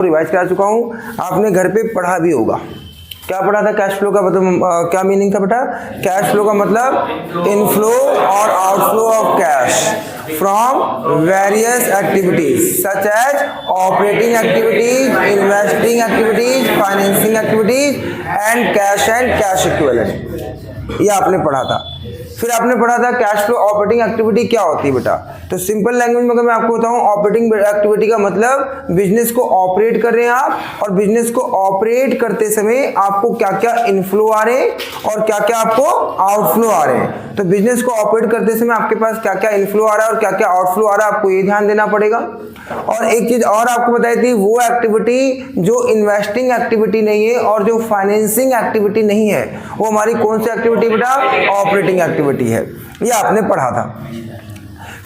Revise करा चुका हूँ, आपने घर पे पढ़ा भी होगा। क्या पढ़ा था कैश फ्लो का मतलब क्या मीनिंग था बेटा? कैश फ्लो का मतलब इनफ्लो और outflow of cash from various activities such as operating activities, investing activities, financing activities and cash equivalent. ये आपने पढ़ा था। फिर आपने पढ़ा था कैश फ्लो ऑपरेटिंग एक्टिविटी क्या होती है बेटा। तो सिंपल लैंग्वेज में अगर मैं आपको बताऊं, ऑपरेटिंग एक्टिविटी का मतलब बिजनेस को ऑपरेट कर रहे हैं आप, और बिजनेस को ऑपरेट करते समय आपको क्या क्या इनफ्लो आ रहे हैं और क्या क्या आपको आउटफ्लो आ रहे हैं। तो बिजनेस को ऑपरेट करते समय आपके पास क्या क्या इनफ्लो आ रहा है और क्या क्या आउटफ्लो आ रहा है, आपको ये ध्यान देना पड़ेगा। और एक चीज और आपको बताई थी, वो एक्टिविटी जो इन्वेस्टिंग एक्टिविटी नहीं है और जो फाइनेंसिंग एक्टिविटी नहीं है, वो हमारी कौन सी एक्टिविटी बेटा? ऑपरेटिंग एक्टिविटी है। ये आपने पढ़ा था।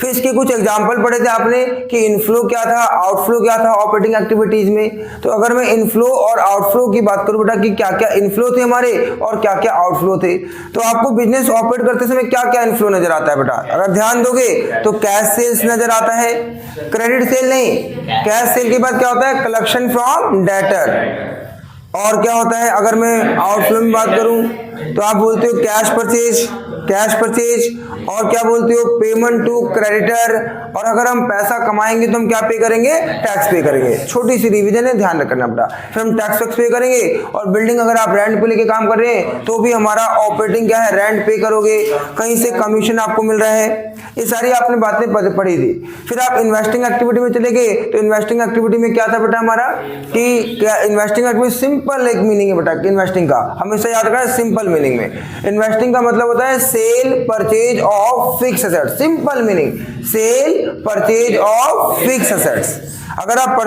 फिर इसके कुछ एग्जाम्पल पढ़े थे आपने कि इनफ्लो क्या था, आउटफ्लो क्या था ऑपरेटिंग एक्टिविटीज में। तो अगर मैं इनफ्लो और आउटफ्लो की बात करूं बेटा कि क्या क्या इनफ्लो थे हमारे और क्या क्या आउटफ्लो थे, तो आपको बिजनेस ऑपरेट करते समय क्या क्या इनफ्लो नजर आता है बेटा? अगर ध्यान दोगे तो कैश सेल्स नजर आता है, क्रेडिट सेल नहीं, कैश सेल के बाद क्या होता है? Collection from debtor. और क्या होता है अगर मैं आउटफ्लो में बात करूं तो आप बोलते हो कैश परचेज, और क्या बोलते हो? Payment to creditor. और अगर हम पैसा कमाएंगे तो हम क्या पे करेंगे? टैक्स पे करेंगे। छोटी सी रिवीजन है, ध्यान रखना बेटा। फिर हम टैक्स पे करेंगे, और बिल्डिंग अगर आप रेंट पे लेके काम कर रहे हैं तो भी हमारा ऑपरेटिंग क्या है? रेंट पे करोगे, कहीं से कमीशन आपको मिल रहा है। ये सारी आपने बातें पढ़ी थी। फिर आप इन्वेस्टिंग एक्टिविटी में चले गए, तो इन्वेस्टिंग एक्टिविटी में क्या था बेटा हमारा कि क्या इन्वेस्टिंग एक्टिविटी सिंपल एक मीनिंग है बेटा इन्वेस्टिंग का, हमेशा याद रखना सिंपल मीनिंग में। इन्वेस्टिंग का मतलब होता है sale purchase of fix assets. Simple meaning, cell purchase of fix assets. अगर आप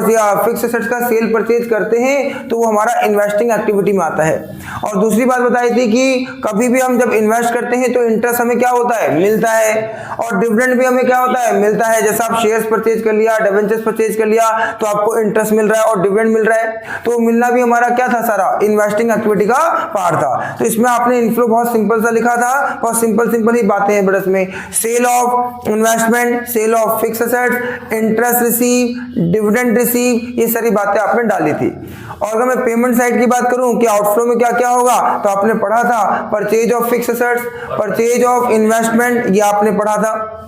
फिक्स एसेट्स का सेल परचेज करते हैं तो वो हमारा इन्वेस्टिंग एक्टिविटी में आता है। और दूसरी बात बताई थी कि कभी भी हम जब इन्वेस्ट करते हैं तो इंटरेस्ट हमें क्या होता है? मिलता है। और डिविडेंड भी हमें क्या होता है? मिलता है। जैसे आप शेयर्स परचेज कर लिया, डिबेंचर्स परचेज कर लिया, तो आपको इंटरेस्ट मिल रहा है और डिविडेंड मिल रहा है। तो मिलना भी हमारा क्या था? सारा इन्वेस्टिंग एक्टिविटी का पार्ट था। तो इसमें आपने इनफ्लो बहुत सिंपल सा लिखा था, बहुत सिंपल ही बातें हैं बड़ा इसमें। Sale of investment, sale of fix assets, interest receive, dividend receive, ये सारी बातें आपने डाली थी। और अगर मैं पेमेंट साइड की बात करूं कि आउटफ्लो में क्या क्या होगा, तो आपने पढ़ा था purchase of fix assets, purchase of investment, ये आपने पढ़ा था।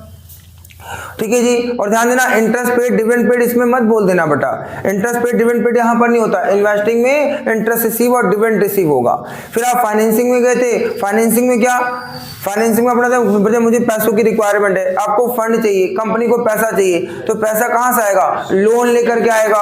ठीक है जी। और ध्यान देना, इंटरेस्ट पेड डिविडेंड पेड इसमें मत बोल देना बेटा। इंटरेस्ट पेड डिविडेंड पेड यहां पर नहीं होता। इन्वेस्टिंग में इंटरेस्ट रिसीव और डिविडेंड रिसीव होगा। फिर आप फाइनेंसिंग में गए थे। फाइनेंसिंग में क्या? फाइनेंसिंग में अपना था मुझे पैसों की रिक्वायरमेंट है, आपको फंड चाहिए, कंपनी को पैसा चाहिए, तो पैसा कहां से आएगा? लोन लेकर के आएगा,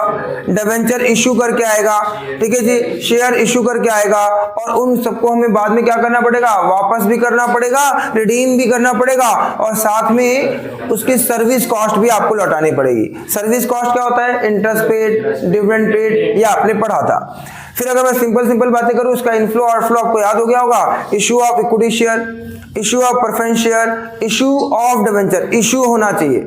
डिबेंचर इश्यू करके आएगा, ठीक है जी, शेयर इश्यू करके आएगा, और उन सबको हमें बाद में क्या करना पड़ेगा? वापस भी करना पड़ेगा, रिडीम भी करना पड़ेगा, और साथ में उसकी सर्विस कॉस्ट भी आपको लौटानी पड़ेगी। सर्विस कॉस्ट क्या होता है? इंटरेस्ट पेड, डिविडेंड पेड, ये आपने पढ़ा था। फिर अगर मैं सिंपल बातें करूं, उसका इनफ्लो आउटफ्लो आपको याद हो गया होगा। Issue of equity share, issue of preference share, issue of debenture, issue होना चाहिए।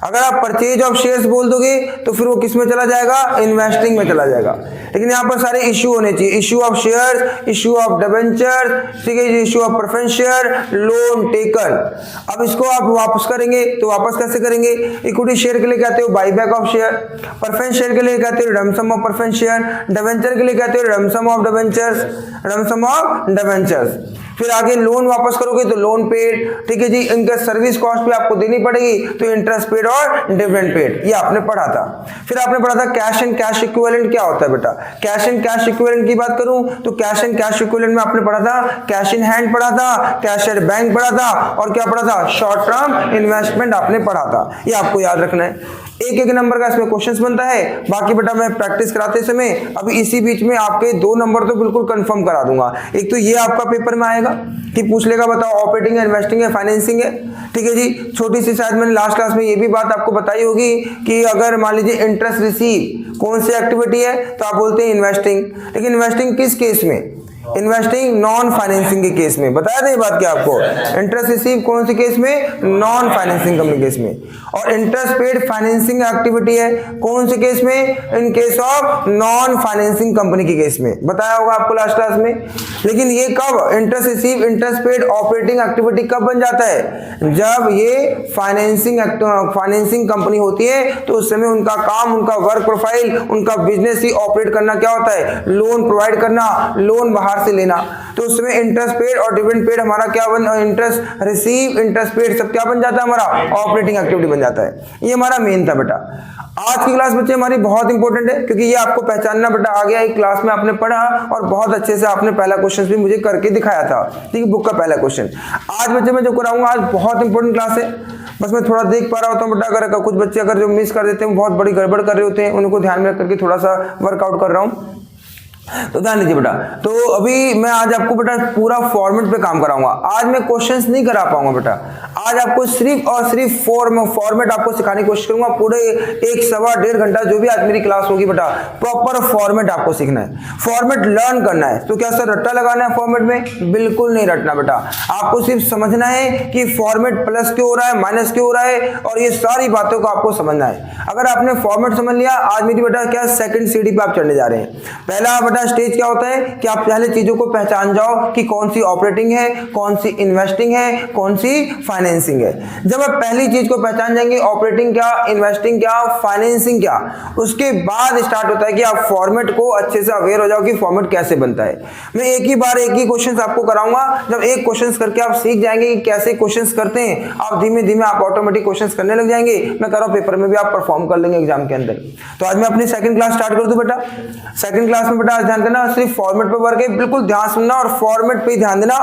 अगर आप परचेज ऑफ शेयर्स बोल दोगे तो फिर वो किस में चला जाएगा? इन्वेस्टिंग में चला जाएगा। लेकिन यहाँ पर सारे इशू होने चाहिए। Issue of shares, issue of debenture, ठीक है, issue of preference share, loan taken. अब इसको आप वापस करेंगे तो वापस कैसे करेंगे? इक्विटी शेयर के लिए कहते हो buyback of share, preference share के लिए कहते हो redemption of preference share, debenture के लिए कहते हो redemption of debentures, redemption of debentures. फिर आगे लोन वापस करोगे तो लोन पेड, ठीक है जी, इनका सर्विस कॉस्ट भी आपको देनी पड़ेगी, तो इंटरेस्ट पेड और डिविडेंड पेड, ये आपने पढ़ा था। फिर आपने पढ़ा था कैश एंड कैश इक्विवेलेंट क्या होता है बेटा। कैश एंड कैश इक्विवेलेंट की बात करूं तो कैश एंड कैश इक्विवेलेंट में आपने पढ़ा था कैश इन हैंड पढ़ा था, कैश एट बैंक पढ़ा था, और क्या पढ़ा था? शॉर्ट टर्म इन्वेस्टमेंट आपने पढ़ा था। ये आपको याद रखना है। एक नंबर का इसमें क्वेश्चंस बनता है। बाकी बेटा मैं प्रैक्टिस कराते समय अभी इसी बीच में आपके 2 नंबर तो बिल्कुल कंफर्म करा दूंगा। एक तो ये आपका पेपर में आएगा कि पूछ लेगा बताओ ऑपरेटिंग है, इन्वेस्टिंग है, फाइनेंसिंग है, ठीक है जी। छोटी सी शायद मैंने लास्ट क्लास में ये भी बात आपको बताई होगी कि अगर मान लीजिए इंटरेस्ट रिसीव कौन सी एक्टिविटी है तो आप बोलते हैं इन्वेस्टिंग। लेकिन इन्वेस्टिंग किस केस में? इन्वेस्टिंग नॉन फाइनेंसिंग के केस में। बताया था ये बात क्या आपको? इंटरेस्ट रिसीव कौन से केस में? नॉन फाइनेंसिंग कंपनी केस में। और इंटरेस्ट पेड फाइनेंसिंग एक्टिविटी है कौन से केस में? In case of non financing company के केस में। बताया होगा आपको लास्ट क्लास में। लेकिन ये कब interest receive interest paid operating activity कब बन जाता है? जब ये फाइनेंसिंग कंपनी होती है तो उस समय उनका काम, उनका वर्क प्रोफाइल, उनका बिजनेस ही ऑपरेट करना क्या होता है? लोन प्रोवाइड करना, लोन बाहर से लेना। तो उस समय इंटरेस्ट पेड और डिविडेंड पेड हमारा क्या इंटरेस्ट रिसीव इंटरेस्ट पेड सब क्या बन जाता है? हमारा ऑपरेटिंग एक्टिविटी बन जाता है। ये हमारा मेन था बेटा। आज की क्लास बच्चे हमारी बहुत इंपॉर्टेंट है क्योंकि ये आपको पहचानना बेटा आ गया। एक क्लास में आपने पढ़ा और बहुत अच्छे से आपने पहला क्वेश्चन भी मुझे करके दिखाया था, ठीक है, बुक का पहला क्वेश्चन। आज बच्चे मैं जो कराऊंगा आज बहुत इंपॉर्टेंट क्लास है। बस मैं थोड़ा देख पा रहा होता हूँ बेटा, अगर कुछ बच्चे अगर जो मिस कर देते हैं, बहुत बड़ी गड़बड़ कर रहे होते हैं, उनको ध्यान में रख करके थोड़ा सा वर्कआउट कर रहा हूँ। तो ध्यान दीजिए बेटा। तो अभी मैं आज आपको बेटा पूरा फॉर्मेट पे काम कराऊंगा। आज मैं क्वेश्चंस नहीं करा पाऊंगा बेटा। आज आपको सिर्फ और सिर्फ फॉर्मेट आपको सिखाने की कोशिश करूंगा। पूरे 1-1.25 घंटा जो भी आज मेरी क्लास होगी बेटा, प्रॉपर फॉर्मेट आपको सीखना है, फॉर्मेट लर्न करना है। तो क्या सर रट्टा लगाना है फॉर्मेट में? बिल्कुल नहीं रटना बेटा। आपको सिर्फ समझना है कि फॉर्मेट प्लस क्यों हो रहा है, माइनस क्यों हो रहा है, और ये सारी बातों को आपको समझना है। अगर आपने फॉर्मेट समझ लिया, आज मेरी बेटा क्या सेकंड सीढ़ी पे आप चढ़ने जा रहे हैं। पहला बेटा स्टेज क्या होता है कि आप पहले चीजों को पहचान जाओ कि कौन सी ऑपरेटिंग है, कौन सी इन्वेस्टिंग है, कौन सी फाइनेंसिंग है। जब आप पहली चीज को पहचान जाएंगे, ऑपरेटिंग क्या, इन्वेस्टिंग क्या, फाइनेंसिंग क्या, उसके बाद स्टार्ट होता है कि आप फॉर्मेट को अच्छे से अवेयर हो जाओ कि फॉर्मेट कैसे बनता है। मैं एक ही बार एक ही क्वेश्चन आपको कराऊंगा। जब एक क्वेश्चन करके आप सीख जाएंगे कि कैसे क्वेश्चन करते हैं, आप धीमे धीमे आप ऑटोमेटिक क्वेश्चन करने लग जाएंगे। मैं कह रहा हूं पेपर में भी आप परफॉर्म कर लेंगे एग्जाम के अंदर। तो आज मैं अपनी सेकंड क्लास स्टार्ट कर दूं बेटा। सेकंड क्लास में बेटा ध्यान देना, सिर्फ फॉर्मेट पे वर्क है, बिल्कुल ध्यान सुनना और फॉर्मेट पे ही ध्यान देना।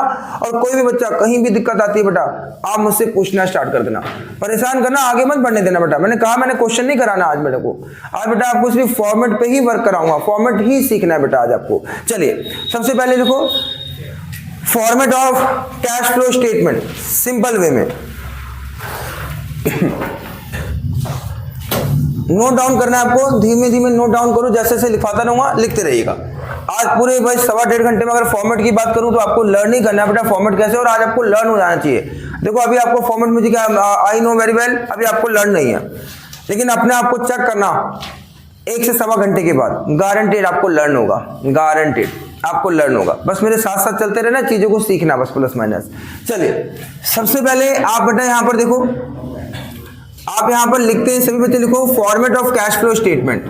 और कोई भी बच्चा कहीं भी दिक्कत आती है बेटा, आप मुझसे पूछना स्टार्ट कर देना, परेशान करना, आगे मत बढ़ने देना बेटा। मैंने कहा मैंने क्वेश्चन नहीं कराना आज मेरे को। आज बेटा आपको सिर्फ फॉर्मेट पे ही वर्क कराऊंगा, फॉर्मेट ही सीखना है बेटा आज आपको। चलिए सबसे पहले देखो format of cash flow statement, simple way में नोट डाउन करना है आपको। धीमे धीमे नोट डाउन करो, जैसे जैसे लिखवाता रहूंगा लिखते रहिएगा। आज पूरे बस 1.25 घंटे में अगर फॉर्मेट की बात करूं तो आपको लर्न ही करना है बेटा फॉर्मेट कैसे, और आज आपको लर्न हो जाना चाहिए। देखो अभी आपको फॉर्मेट मुझे क्या, आई नो वेरी वेल, अभी आपको लर्न नहीं है, लेकिन अपने आप को चेक करना 1 से 1.25 घंटे के बाद गारंटेड आपको लर्न होगा, गारंटेड आपको लर्न होगा। बस मेरे साथ साथ चलते रहना, चीजों को सीखना बस, प्लस माइनस। चलिए सबसे पहले आप बेटा यहां पर देखो, आप यहां पर लिखते हैं सभी बच्चे, लिखो format of cash flow statement,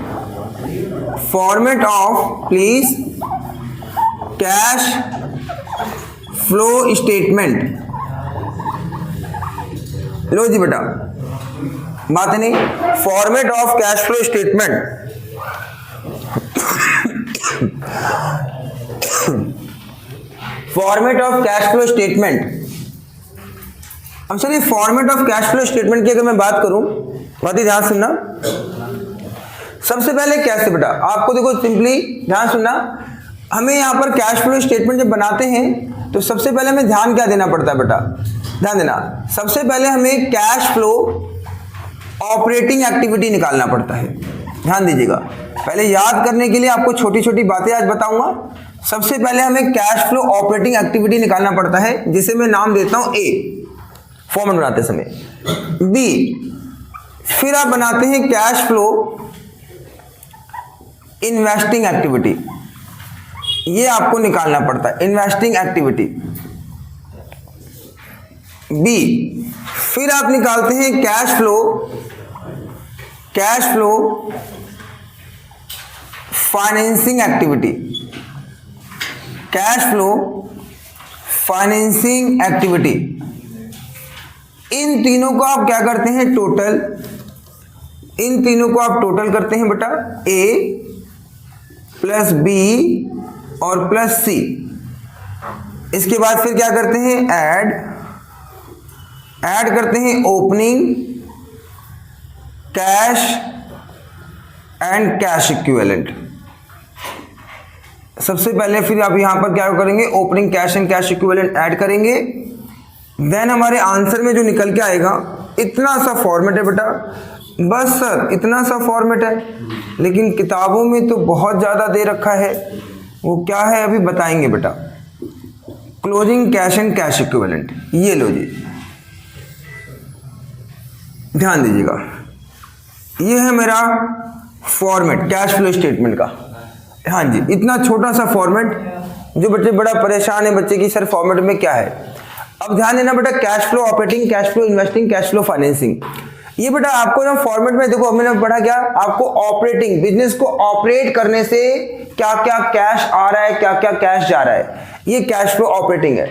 format of please cash flow statement. लो जी बेटा, बात है नहीं, format of cash flow statement. Format of cash flow statement. अब चलिए format of cash flow statement की अगर मैं बात करूं, बहुत ही ध्यान सुनना। सबसे पहले कैसे बेटा, आपको देखो सिंपली ध्यान सुनना, हमें यहां पर कैश फ्लो स्टेटमेंट जब बनाते हैं तो सबसे पहले हमें ध्यान क्या देना पड़ता है बेटा, ध्यान देना। सबसे पहले हमें कैश फ्लो ऑपरेटिंग एक्टिविटी निकालना पड़ता है, ध्यान दीजिएगा। पहले याद करने के लिए आपको छोटी छोटी बातें आज बताऊंगा। सबसे पहले हमें कैश फ्लो ऑपरेटिंग एक्टिविटी निकालना पड़ता है, जिसे मैं नाम देता हूं ए, फॉर्मेट बनाते समय। बी, फिर आप बनाते हैं कैश फ्लो इन्वेस्टिंग एक्टिविटी, ये आपको निकालना पड़ता है, इन्वेस्टिंग एक्टिविटी बी। फिर आप निकालते हैं cash flow financing activity, cash flow financing activity. इन तीनों को आप क्या करते हैं, टोटल, इन तीनों को आप टोटल करते हैं बेटा, ए प्लस बी और प्लस सी। इसके बाद फिर क्या करते हैं, ऐड करते हैं opening cash and cash equivalent. सबसे पहले फिर आप यहां पर क्या करेंगे, opening cash and cash equivalent add करेंगे। देन हमारे आंसर में जो निकल के आएगा, इतना सा फॉर्मेट है बेटा, बस सर इतना सा फॉर्मेट है, लेकिन किताबों में तो बहुत ज्यादा दे रखा है। वो क्या है अभी बताएंगे बेटा। Closing cash and cash equivalent. ये लो जी, ध्यान दीजिएगा, ये है मेरा फॉर्मेट कैश फ्लो स्टेटमेंट का। हाँ जी, इतना छोटा सा फॉर्मेट, जो बच्चे बड़ा परेशान है बच्चे की सर फॉर्मेट में क्या है। अब ध्यान देना बेटा, cash flow operating, cash flow investing, cash flow financing. ये बेटा आपको ना फॉर्मेट में देखो, मैंने पढ़ा क्या, आपको ऑपरेटिंग बिजनेस को ऑपरेट करने से क्या क्या कैश आ रहा है, क्या क्या कैश जा रहा है, ये कैश फ्लो ऑपरेटिंग है।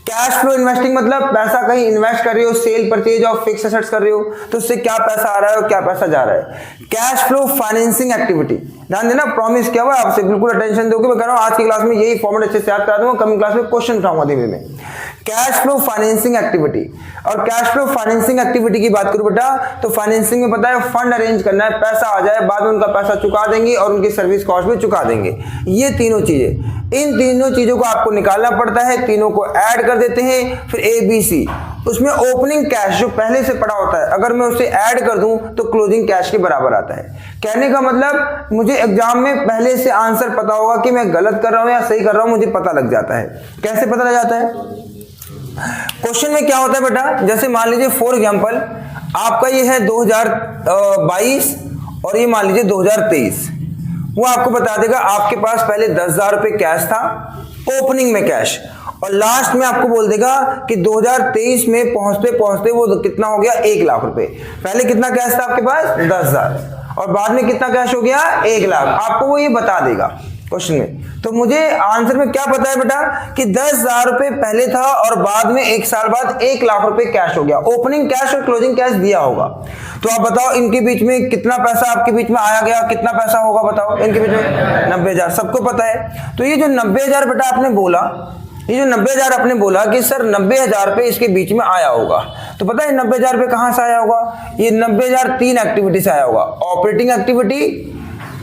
कैश फ्लो इन्वेस्टिंग मतलब पैसा कहीं इन्वेस्ट कर रहे हो, cell purchase of fix assets कर रहे हो, तो उससे क्या पैसा आ रहा है और क्या पैसा जा रहा है। कैश फ्लो फाइनेंसिंग एक्टिविटी, ध्यान देना, प्रॉमिस किया हुआ आपसे, बिल्कुल अटेंशन दोगे, मैं कह रहा हूं आज की क्लास में यही फॉर्मेट अच्छे से याद करा दूंगा, कमिंग क्लास में क्वेश्चन उठाऊंगा धीरे में। कैश फ्लो फाइनेंसिंग एक्टिविटी, और कैश फ्लो फाइनेंसिंग एक्टिविटी की बात करूं बेटा, तो फाइनेंसिंग में पता है फंड अरेंज करना है, पैसा आ जाए, बाद में उनका पैसा चुका देंगे और उनकी सर्विस कॉस्ट भी चुका देंगे। ये तीनों चीजें, इन तीनों चीजों को आपको निकालना पड़ता है, तीनों को ऐड कर देते हैं, फिर ABC, उसमें ओपनिंग कैश जो पहले से पड़ा होता है, अगर मैं उसे ऐड कर दूं तो क्लोजिंग कैश के बराबर आता है। कहने का मतलब मुझे एग्जाम में पहले से आंसर पता होगा कि मैं गलत कर रहा हूं या सही कर रहा हूं, मुझे पता लग जाता है। कैसे पता लग जाता है? क्वेश्चन में क्या होता है बेटा, जैसे मान लीजिए फॉर एग्जांपल आपका ये है 2022 और ये मान लीजिए 2023, वो आपको बता देगा आपके पास पहले 10,000 रुपए कैश था ओपनिंग में कैश, और लास्ट में आपको बोल देगा कि 2023 में पहुंचते पहुंचते वो कितना हो गया, 1 लाख रुपए। पहले कितना कैश था आपके पास, 10,000, और बाद में कितना कैश हो गया, 1 लाख। आपको वो ये बता देगा क्वेश्चन में। तो मुझे आंसर में क्या पता है बेटा कि 10,000 रुपए पहले था और बाद में 1 साल बाद 1 लाख रुपए कैश हो गया। ओपनिंग कैश और क्लोजिंग कैश दिया होगा। तो आप बताओ इनके बीच में कितना पैसा आपके बीच में आया गया, कितना पैसा होगा बताओ इनके बीच में, 90,000, सबको पता है। तो ये जो 90,000 बेटा आपने बोला, ये जो 90,000 आपने बोला कि सर 90,000 रुपए इसके बीच में आया होगा, तो पता है 90,000 रुपए कहां से आया होगा? ये 90,000 3 एक्टिविटी से आया होगा, ऑपरेटिंग एक्टिविटी,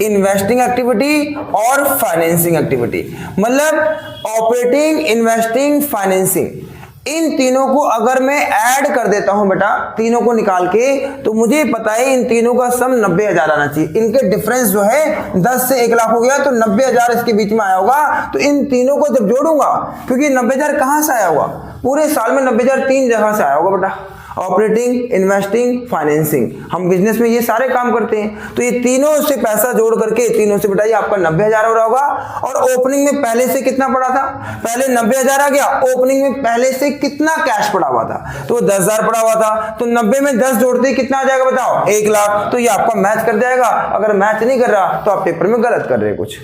इन्वेस्टिंग एक्टिविटी और फाइनेंसिंग एक्टिविटी। मतलब ऑपरेटिंग, इन्वेस्टिंग, फाइनेंसिंग, इन तीनों को अगर मैं ऐड कर देता हूं बेटा, तीनों को निकाल के, तो मुझे पता है इन तीनों का सम 90,000 आना चाहिए। इनके डिफरेंस जो है 10 से 1 लाख हो गया, तो 90,000 इसके बीच में आया होगा। तो इन तीनों को जब जोड़ूंगा, क्योंकि 90,000 कहां से आया होगा, पूरे साल में 90,000 3 जगह से आया होगा बेटा, ऑपरेटिंग, इन्वेस्टिंग, फाइनेंसिंग। हम बिजनेस में ये सारे काम करते हैं, तो ये तीनों से पैसा जोड़ करके तीनों से बेटा ये आपका 90,000 हो रहा होगा। और ओपनिंग में पहले से कितना पड़ा था, पहले 90,000 आ गया, ओपनिंग में पहले से कितना कैश पड़ा हुआ था, तो 10,000 पड़ा हुआ था, तो 90 में 10 जोड़ते ही कितना आ जाएगा बताओ, 1 लाख। तो ये आपका मैच कर जाएगा। अगर मैच नहीं कर रहा तो आप पेपर में गलत कर रहे हैं कुछ।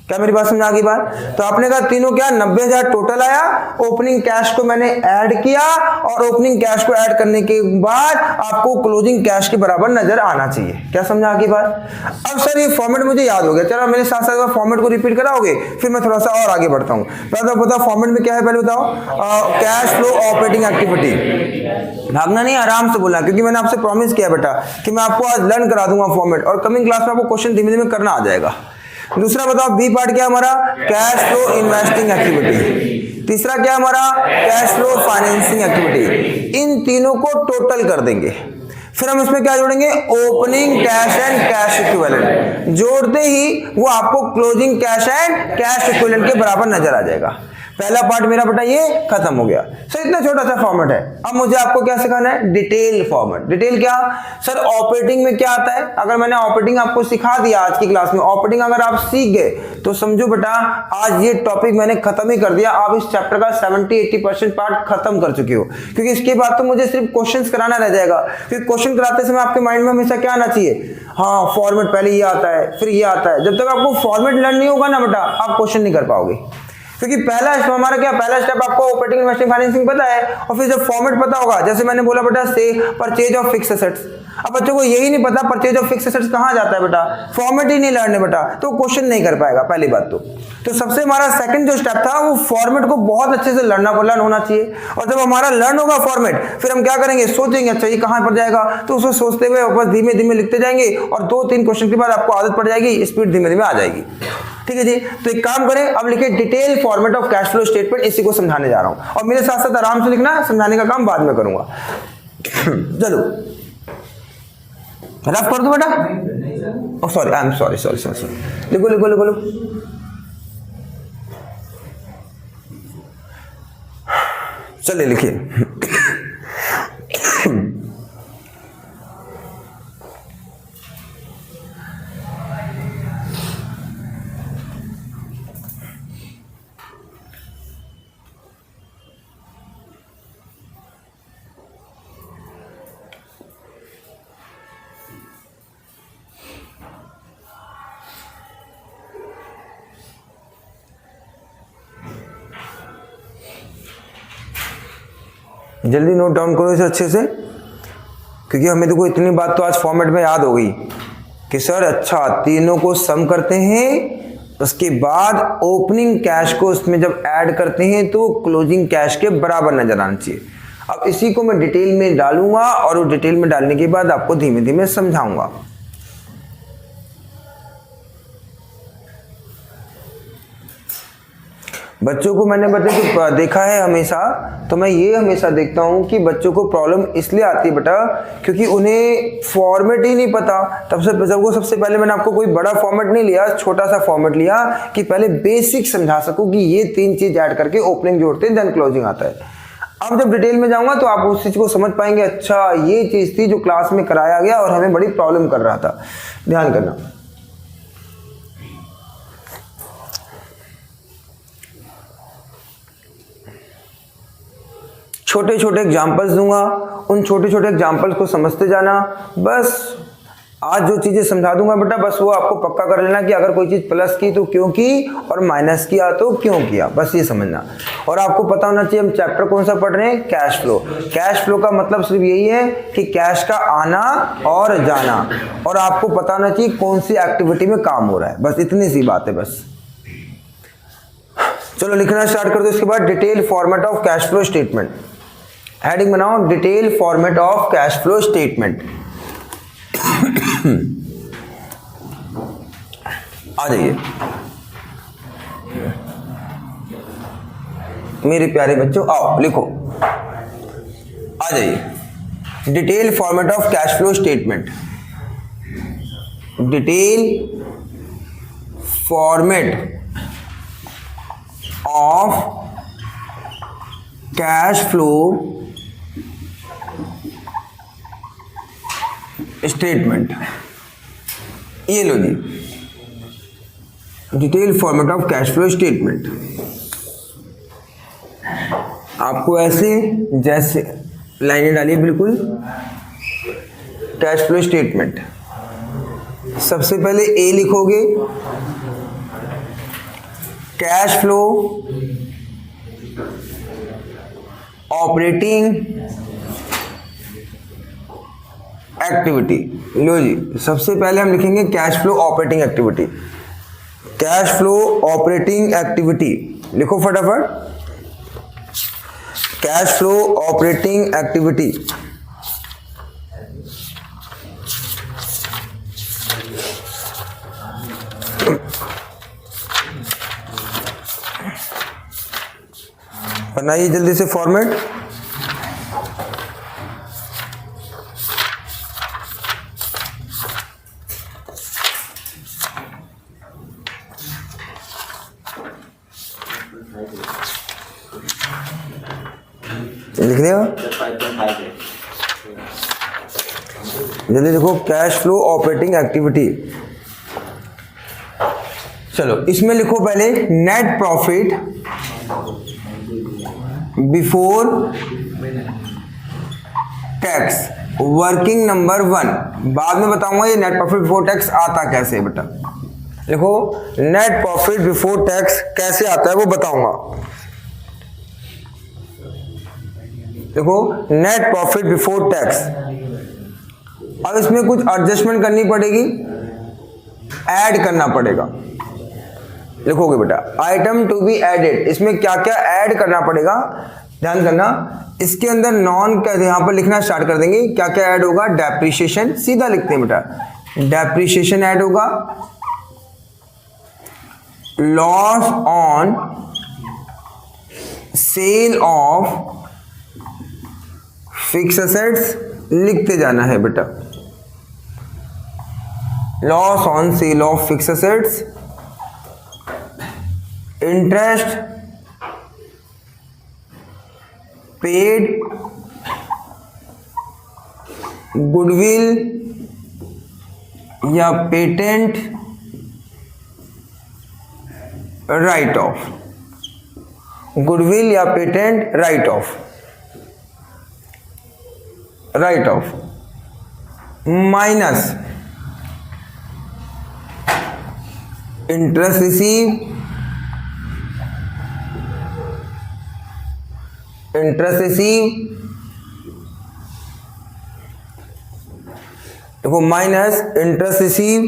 क्या मेरी बात समझ आ गई बात? तो आपने कहा तीनों क्या 90,000 टोटल आया, ओपनिंग कैश को मैंने ऐड किया, और ओपनिंग कैश को ऐड करने के बाद आपको क्लोजिंग कैश के बराबर नजर आना चाहिए। क्या समझा आगे बात? अब सर ये फॉर्मेट मुझे याद हो गया, चलो मेरे साथ साथ फॉर्मेट को रिपीट कराओगे, फिर मैं थोड़ा सा और आगे बढ़ता हूँ। पहले बताओ फॉर्मेट में क्या है, पहले बताओ कैश फ्लो ऑपरेटिंग एक्टिविटी। भागना नहीं, आराम से बोलना, क्योंकि मैंने आपसे प्रॉमिस किया बेटा कि मैं आपको आज लर्न करा दूंगा फॉर्मेट, और कमिंग क्लास में आपको क्वेश्चन धीमे धीमे करना आ जाएगा। दूसरा बताओ बी पार्ट क्या हमारा, कैश फ्लो इन्वेस्टिंग एक्टिविटी। तीसरा क्या हमारा, कैश फ्लो फाइनेंसिंग एक्टिविटी। इन तीनों को टोटल कर देंगे, फिर हम इसमें क्या जोड़ेंगे, opening cash and cash equivalent. जोड़ते ही वो आपको closing cash and cash equivalent के बराबर नजर आ जाएगा। पहला पार्ट मेरा बेटा ये खत्म हो गया। सर इतना छोटा सा फॉर्मेट है। अब मुझे आपको क्या सिखाना है, डिटेल फॉर्मेट। डिटेल क्या सर, ऑपरेटिंग में क्या आता है? अगर मैंने ऑपरेटिंग आपको सिखा दिया आज की क्लास में, ऑपरेटिंग अगर आप सीख गए तो समझो बेटा आज ये टॉपिक मैंने खत्म ही कर दिया। आप इस चैप्टर का 70-80% पार्ट खत्म कर चुके हो, क्योंकि इसके बाद तो मुझे सिर्फ क्वेश्चंस कराना रह जाएगा। क्योंकि क्वेश्चन कराते समय आपके माइंड में हमेशा क्या आना चाहिए, हाँ फॉर्मेट पहले ये आता है फिर ये आता है। जब तक आपको फॉर्मेट लर्न नहीं होगा ना बेटा, आप क्वेश्चन नहीं कर पाओगे। क्योंकि पहला हमारा क्या, पहला स्टेप आपको ऑपरेटिंग, इन्वेस्टिंग, फाइनेंसिंग पता है, और फिर जब फॉर्मेट पता होगा, जैसे मैंने बोला बेटा से परचेज ऑफ फिक्स एसेट्स। अब बच्चों को यही नहीं पता परचेज ऑफ फिक्स एसेट्स कहां जाता है बेटा, फॉर्मेट ही नहीं लर्न है बेटा, तो क्वेश्चन नहीं कर पाएगा पहली बात। तो सबसे हमारा सेकंड जो स्टेप था वो फॉर्मेट को बहुत अच्छे से लर्न होना चाहिए। और जब हमारा लर्न होगा फॉर्मेट, फिर हम क्या करेंगे, सोचेंगे अच्छा ये कहां पर जाएगा, तो उसको सोचते हुए बस धीमे धीमे लिखते जाएंगे, और 2-3 क्वेश्चन के बाद आपको आदत पड़ जाएगी, स्पीड धीमे धीमे आ जाएगी। ठीक है जी। तो एक काम करें, अब लिखे detail format of cash flow statement, इसी को समझाने जा रहा हूं, और मेरे साथ साथ आराम से लिखना, समझाने का काम बाद में करूंगा। चलो रफ कर दो बेटा, ओ सॉरी, आई एम सॉरी, लिखो लिखो लिखो लिखो। चलिए लिखिए। जल्दी नोट डाउन करो इसे अच्छे से, क्योंकि हमें देखो इतनी बात तो आज फॉर्मेट में याद हो गई कि सर अच्छा तीनों को सम करते हैं, उसके बाद ओपनिंग कैश को उसमें जब ऐड करते हैं तो क्लोजिंग कैश के बराबर नजर आना चाहिए। अब इसी को मैं डिटेल में डालूंगा और वो डिटेल में डालने के बाद आपको धीमे धीमे समझाऊंगा। बच्चों को मैंने देखा है हमेशा, तो मैं ये हमेशा देखता हूँ कि बच्चों को प्रॉब्लम इसलिए आती है बेटा क्योंकि उन्हें फॉर्मेट ही नहीं पता। सबसे पहले मैंने आपको कोई बड़ा फॉर्मेट नहीं लिया, छोटा सा फॉर्मेट लिया कि पहले बेसिक समझा सकूं कि ये 3 चीज ऐड करके ओपनिंग जोड़ते हैं देन क्लोजिंग आता है। अब जब डिटेल में जाऊंगा तो आप उस चीज को समझ पाएंगे, अच्छा ये चीज थी जो क्लास में कराया गया और हमें बड़ी प्रॉब्लम कर रहा था। ध्यान करना, छोटे छोटे एग्जाम्पल्स दूंगा, उन छोटे छोटे एग्जाम्पल्स को समझते जाना। बस आज जो चीजें समझा दूंगा बेटा बस वो आपको पक्का कर लेना कि अगर कोई चीज प्लस की तो क्यों की और माइनस किया तो क्यों किया, बस ये समझना। और आपको पता होना चाहिए हम चैप्टर कौन सा पढ़ रहे हैं, कैश फ्लो। कैश फ्लो का मतलब सिर्फ यही है कि कैश का आना और जाना, और आपको पता होना चाहिए कौन सी एक्टिविटी में काम हो रहा है, बस इतनी सी बात है। बस चलो लिखना स्टार्ट कर दो। इसके बाद detail format of cash flow statement, heading बनाओ detail format of cash flow statement. आ जाइए मेरे प्यारे बच्चों, आओ लिखो, आ जाइए। Detail format of cash flow statement, detail format of cash flow statement. ये लो जी, detail format of cash flow statement. आपको ऐसे जैसे लाइनें डालिए बिल्कुल। कैश फ्लो स्टेटमेंट, सबसे पहले ए लिखोगे, कैश फ्लो ऑपरेटिंग एक्टिविटी। लो जी, सबसे पहले हम लिखेंगे cash flow operating activity. Cash flow operating activity लिखो फटाफट, कैश फ्लो ऑपरेटिंग एक्टिविटी। बनाइए जल्दी से फॉर्मेट। लिख दिया, जल्दी देखो, कैश फ्लो ऑपरेटिंग एक्टिविटी। चलो इसमें लिखो पहले net profit before tax, working number 1। बाद में बताऊंगा ये नेट प्रॉफिट बिफोर टैक्स आता कैसे बेटा। देखो नेट प्रॉफिट बिफोर टैक्स कैसे आता है वो बताऊंगा। देखो नेट प्रॉफिट बिफोर टैक्स, अब इसमें कुछ एडजस्टमेंट करनी पड़ेगी, ऐड करना पड़ेगा। लिखोगे बेटा आइटम टू बी एडेड, इसमें क्या क्या ऐड करना पड़ेगा, ध्यान करना। इसके अंदर नॉन का यहां पर लिखना स्टार्ट कर देंगे। क्या क्या ऐड होगा, डेप्रिसिएशन, सीधा लिखते हैं बेटा, डेप्रिसिएशन ऐड होगा, loss on sale of fix assets, लिखते जाना है बेटा, loss on sale of fix assets, interest paid goodwill या पेटेंट राइट ऑफ, गुडविल या patent write off, write off minus interest receive, interest receive, देखो minus interest receive,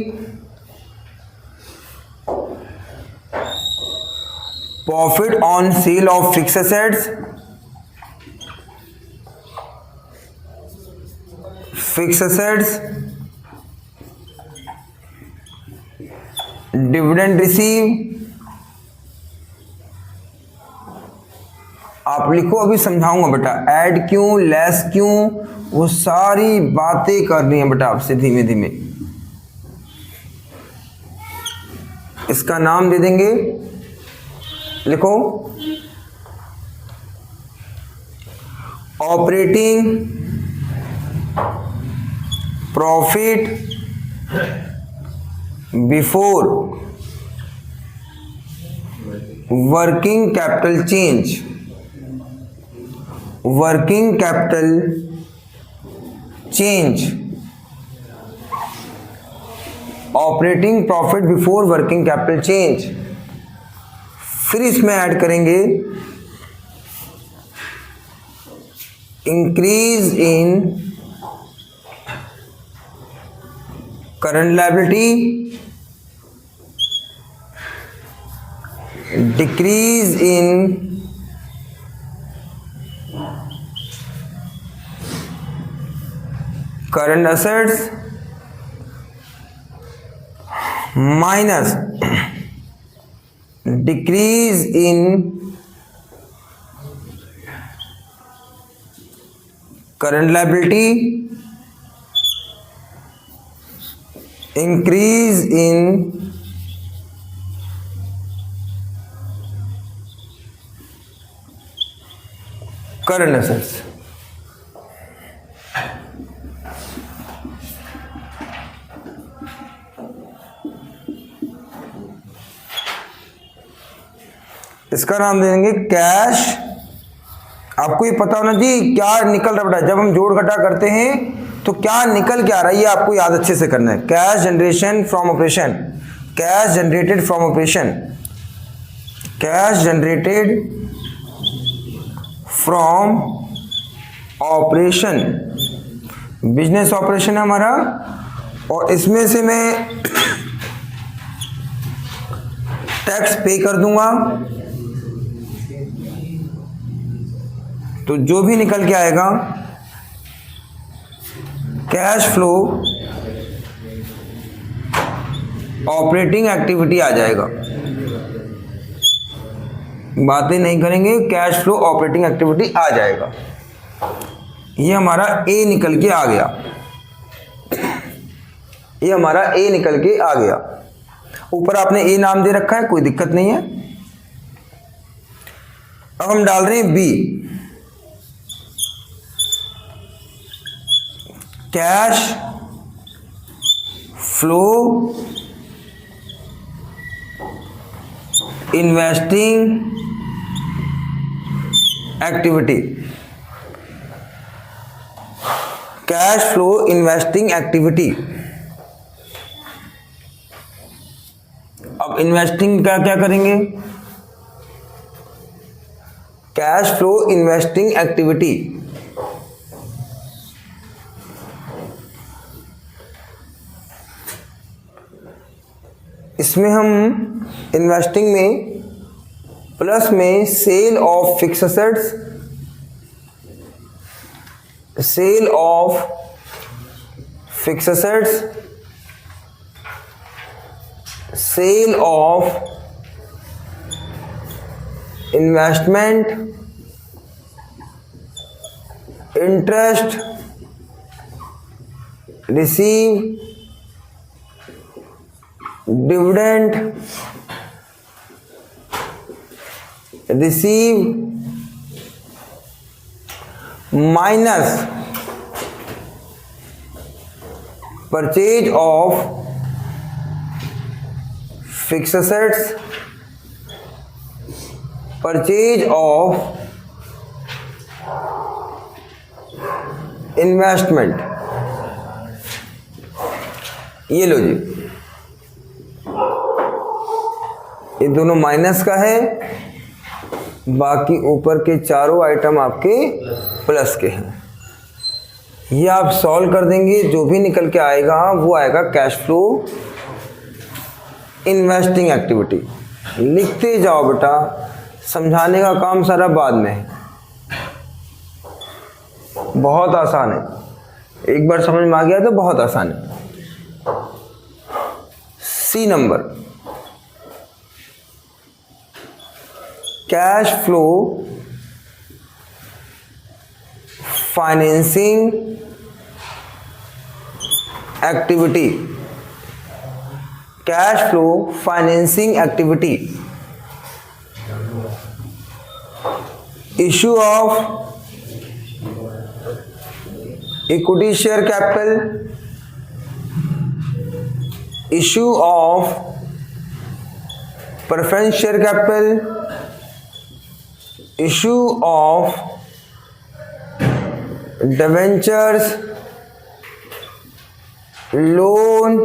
profit on sale of fix assets, fix assets, dividend receive. आप लिखो, अभी समझाऊंगा बेटा, add क्यों, less क्यों, वो सारी बातें करनी है बेटा आपसे धीमे धीमे। इसका नाम दे देंगे, लिखो operating profit before working capital change, working capital change, operating profit before working capital change. फिर इसमें ऐड करेंगे increase in current liability, decrease in current assets, minus decrease in current liability, increase in current assets. इसका नाम देंगे cash. आपको ये पता होना चाहिए क्या निकल रहा है बेटा, जब हम जोड़ घटा करते हैं तो क्या निकल के आ रहा है, ये आपको याद अच्छे से करना है। Cash generation from operation, cash generated from operation, cash generated from operation, business operation है हमारा, और इसमें से मैं टैक्स पे कर दूंगा, तो जो भी निकल के आएगा कैश फ्लो ऑपरेटिंग एक्टिविटी आ जाएगा। बातें नहीं करेंगे, कैश फ्लो ऑपरेटिंग एक्टिविटी आ जाएगा। ये हमारा ए निकल के आ गया, ये हमारा ए निकल के आ गया। ऊपर आपने ए नाम दे रखा है, कोई दिक्कत नहीं है। अब हम डाल रहे हैं B, cash flow investing activity, cash flow investing activity. अब इन्वेस्टिंग का क्या करेंगे, कैश फ्लो इन्वेस्टिंग एक्टिविटी। इसमें हम इन्वेस्टिंग में प्लस में sale of fix assets, sale of fix assets, sale of investment, interest receive, dividend receive, minus purchase of fix assets, purchase of investment. ये लो जी, ये दोनों माइनस का है, बाकी ऊपर के चारों आइटम आपके प्लस के हैं। ये आप सॉल्व कर देंगे, जो भी निकल के आएगा वो आएगा कैश फ्लो इन्वेस्टिंग एक्टिविटी। लिखते जाओ बेटा, समझाने का काम सारा बाद में है, बहुत आसान है, एक बार समझ में आ गया तो बहुत आसान है। C number, cash flow financing activity, cash flow financing activity, issue of equity share capital, issue of preference share capital, issue of debentures, loan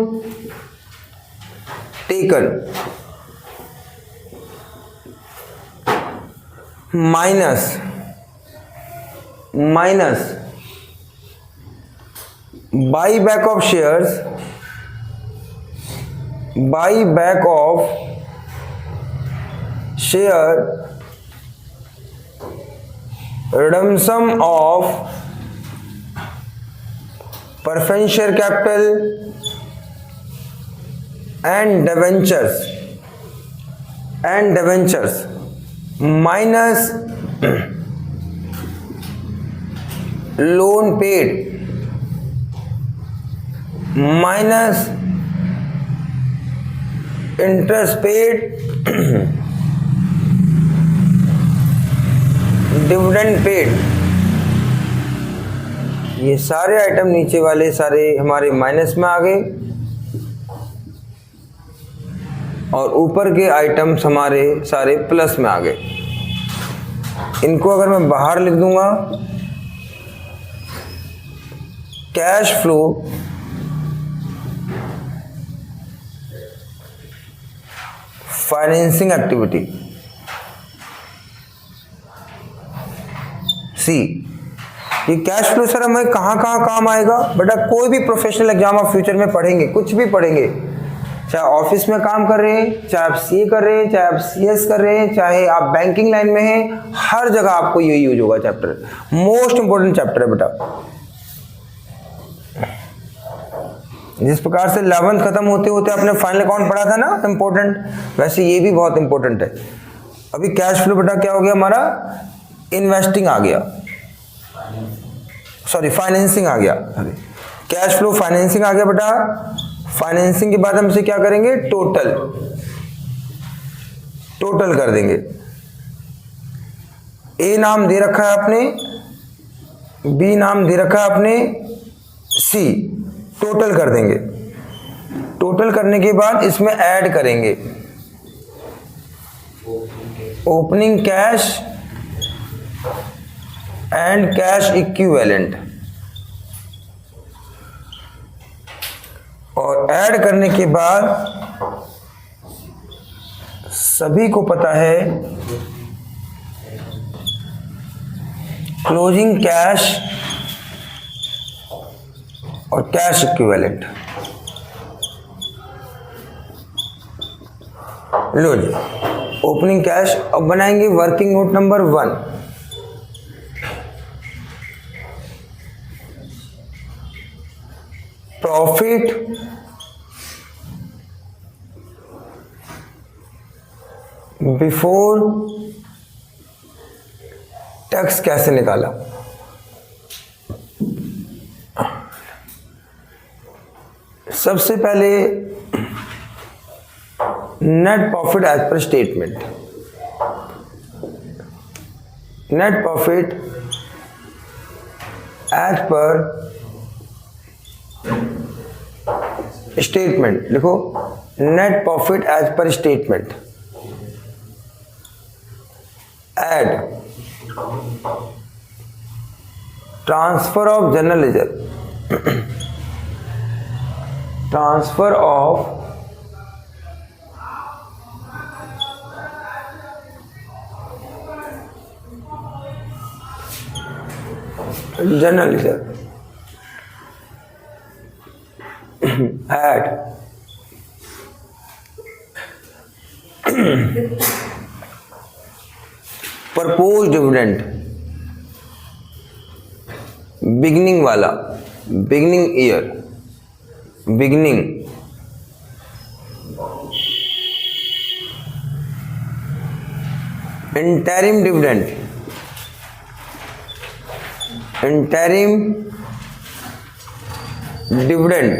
taken, minus buyback of shares, buyback of share, redemption of preference share capital and debentures minus loan paid minus interest paid, dividend paid. ये सारे item नीचे वाले सारे हमारे minus में आ गए और ऊपर के आइटम्स हमारे सारे प्लस में आ गए। इनको अगर मैं बाहर लिख दूंगा, कैश फ्लो फाइनेंसिंग एक्टिविटी, सी। ये कैश फ्लो सर हमें कहाँ कहाँ काम आएगा बेटा? कोई भी प्रोफेशनल एग्जाम आप फ्यूचर में पढ़ेंगे, कुछ भी पढ़ेंगे, चाहे ऑफिस में काम कर रहे हैं, चाहे आप सीए कर रहे हैं, चाहे आप सीएस कर रहे हैं, चाहे आप बैंकिंग लाइन में हैं, हर जगह आपको यही यूज होगा चैप्टर। मोस्ट इंपोर्टेंट चैप्टर है बेटा। जिस प्रकार से 11th खत्म होते होते आपने फाइनल अकाउंट पढ़ा था ना इंपॉर्टेंट, वैसे ये भी बहुत इंपॉर्टेंट है। अभी कैश फ्लो बेटा क्या हो गया हमारा? इन्वेस्टिंग आ गया, सॉरी फाइनेंसिंग आ गया। कैश फ्लो फाइनेंसिंग आ गया बेटा। फाइनेंसिंग के बाद हम इसे क्या करेंगे? टोटल कर देंगे। ए नाम दे रखा है आपने, बी नाम दे रखा है आपने, सी। टोटल कर देंगे। टोटल करने के बाद इसमें ऐड करेंगे opening cash and cash equivalent, और ऐड करने के बाद सभी को पता है क्लोजिंग कैश और कैश इक्विवेलेंट। लो जी, ओपनिंग कैश। अब बनाएंगे working note number 1। Profit before tax कैसे निकाला? सबसे पहले net profit as per statement. Net profit as per statement, लिखो net profit as per statement, add transfer of general ledger, transfer of general ledger add propose dividend, beginning वाला, beginning year, beginning interim dividend, interim dividend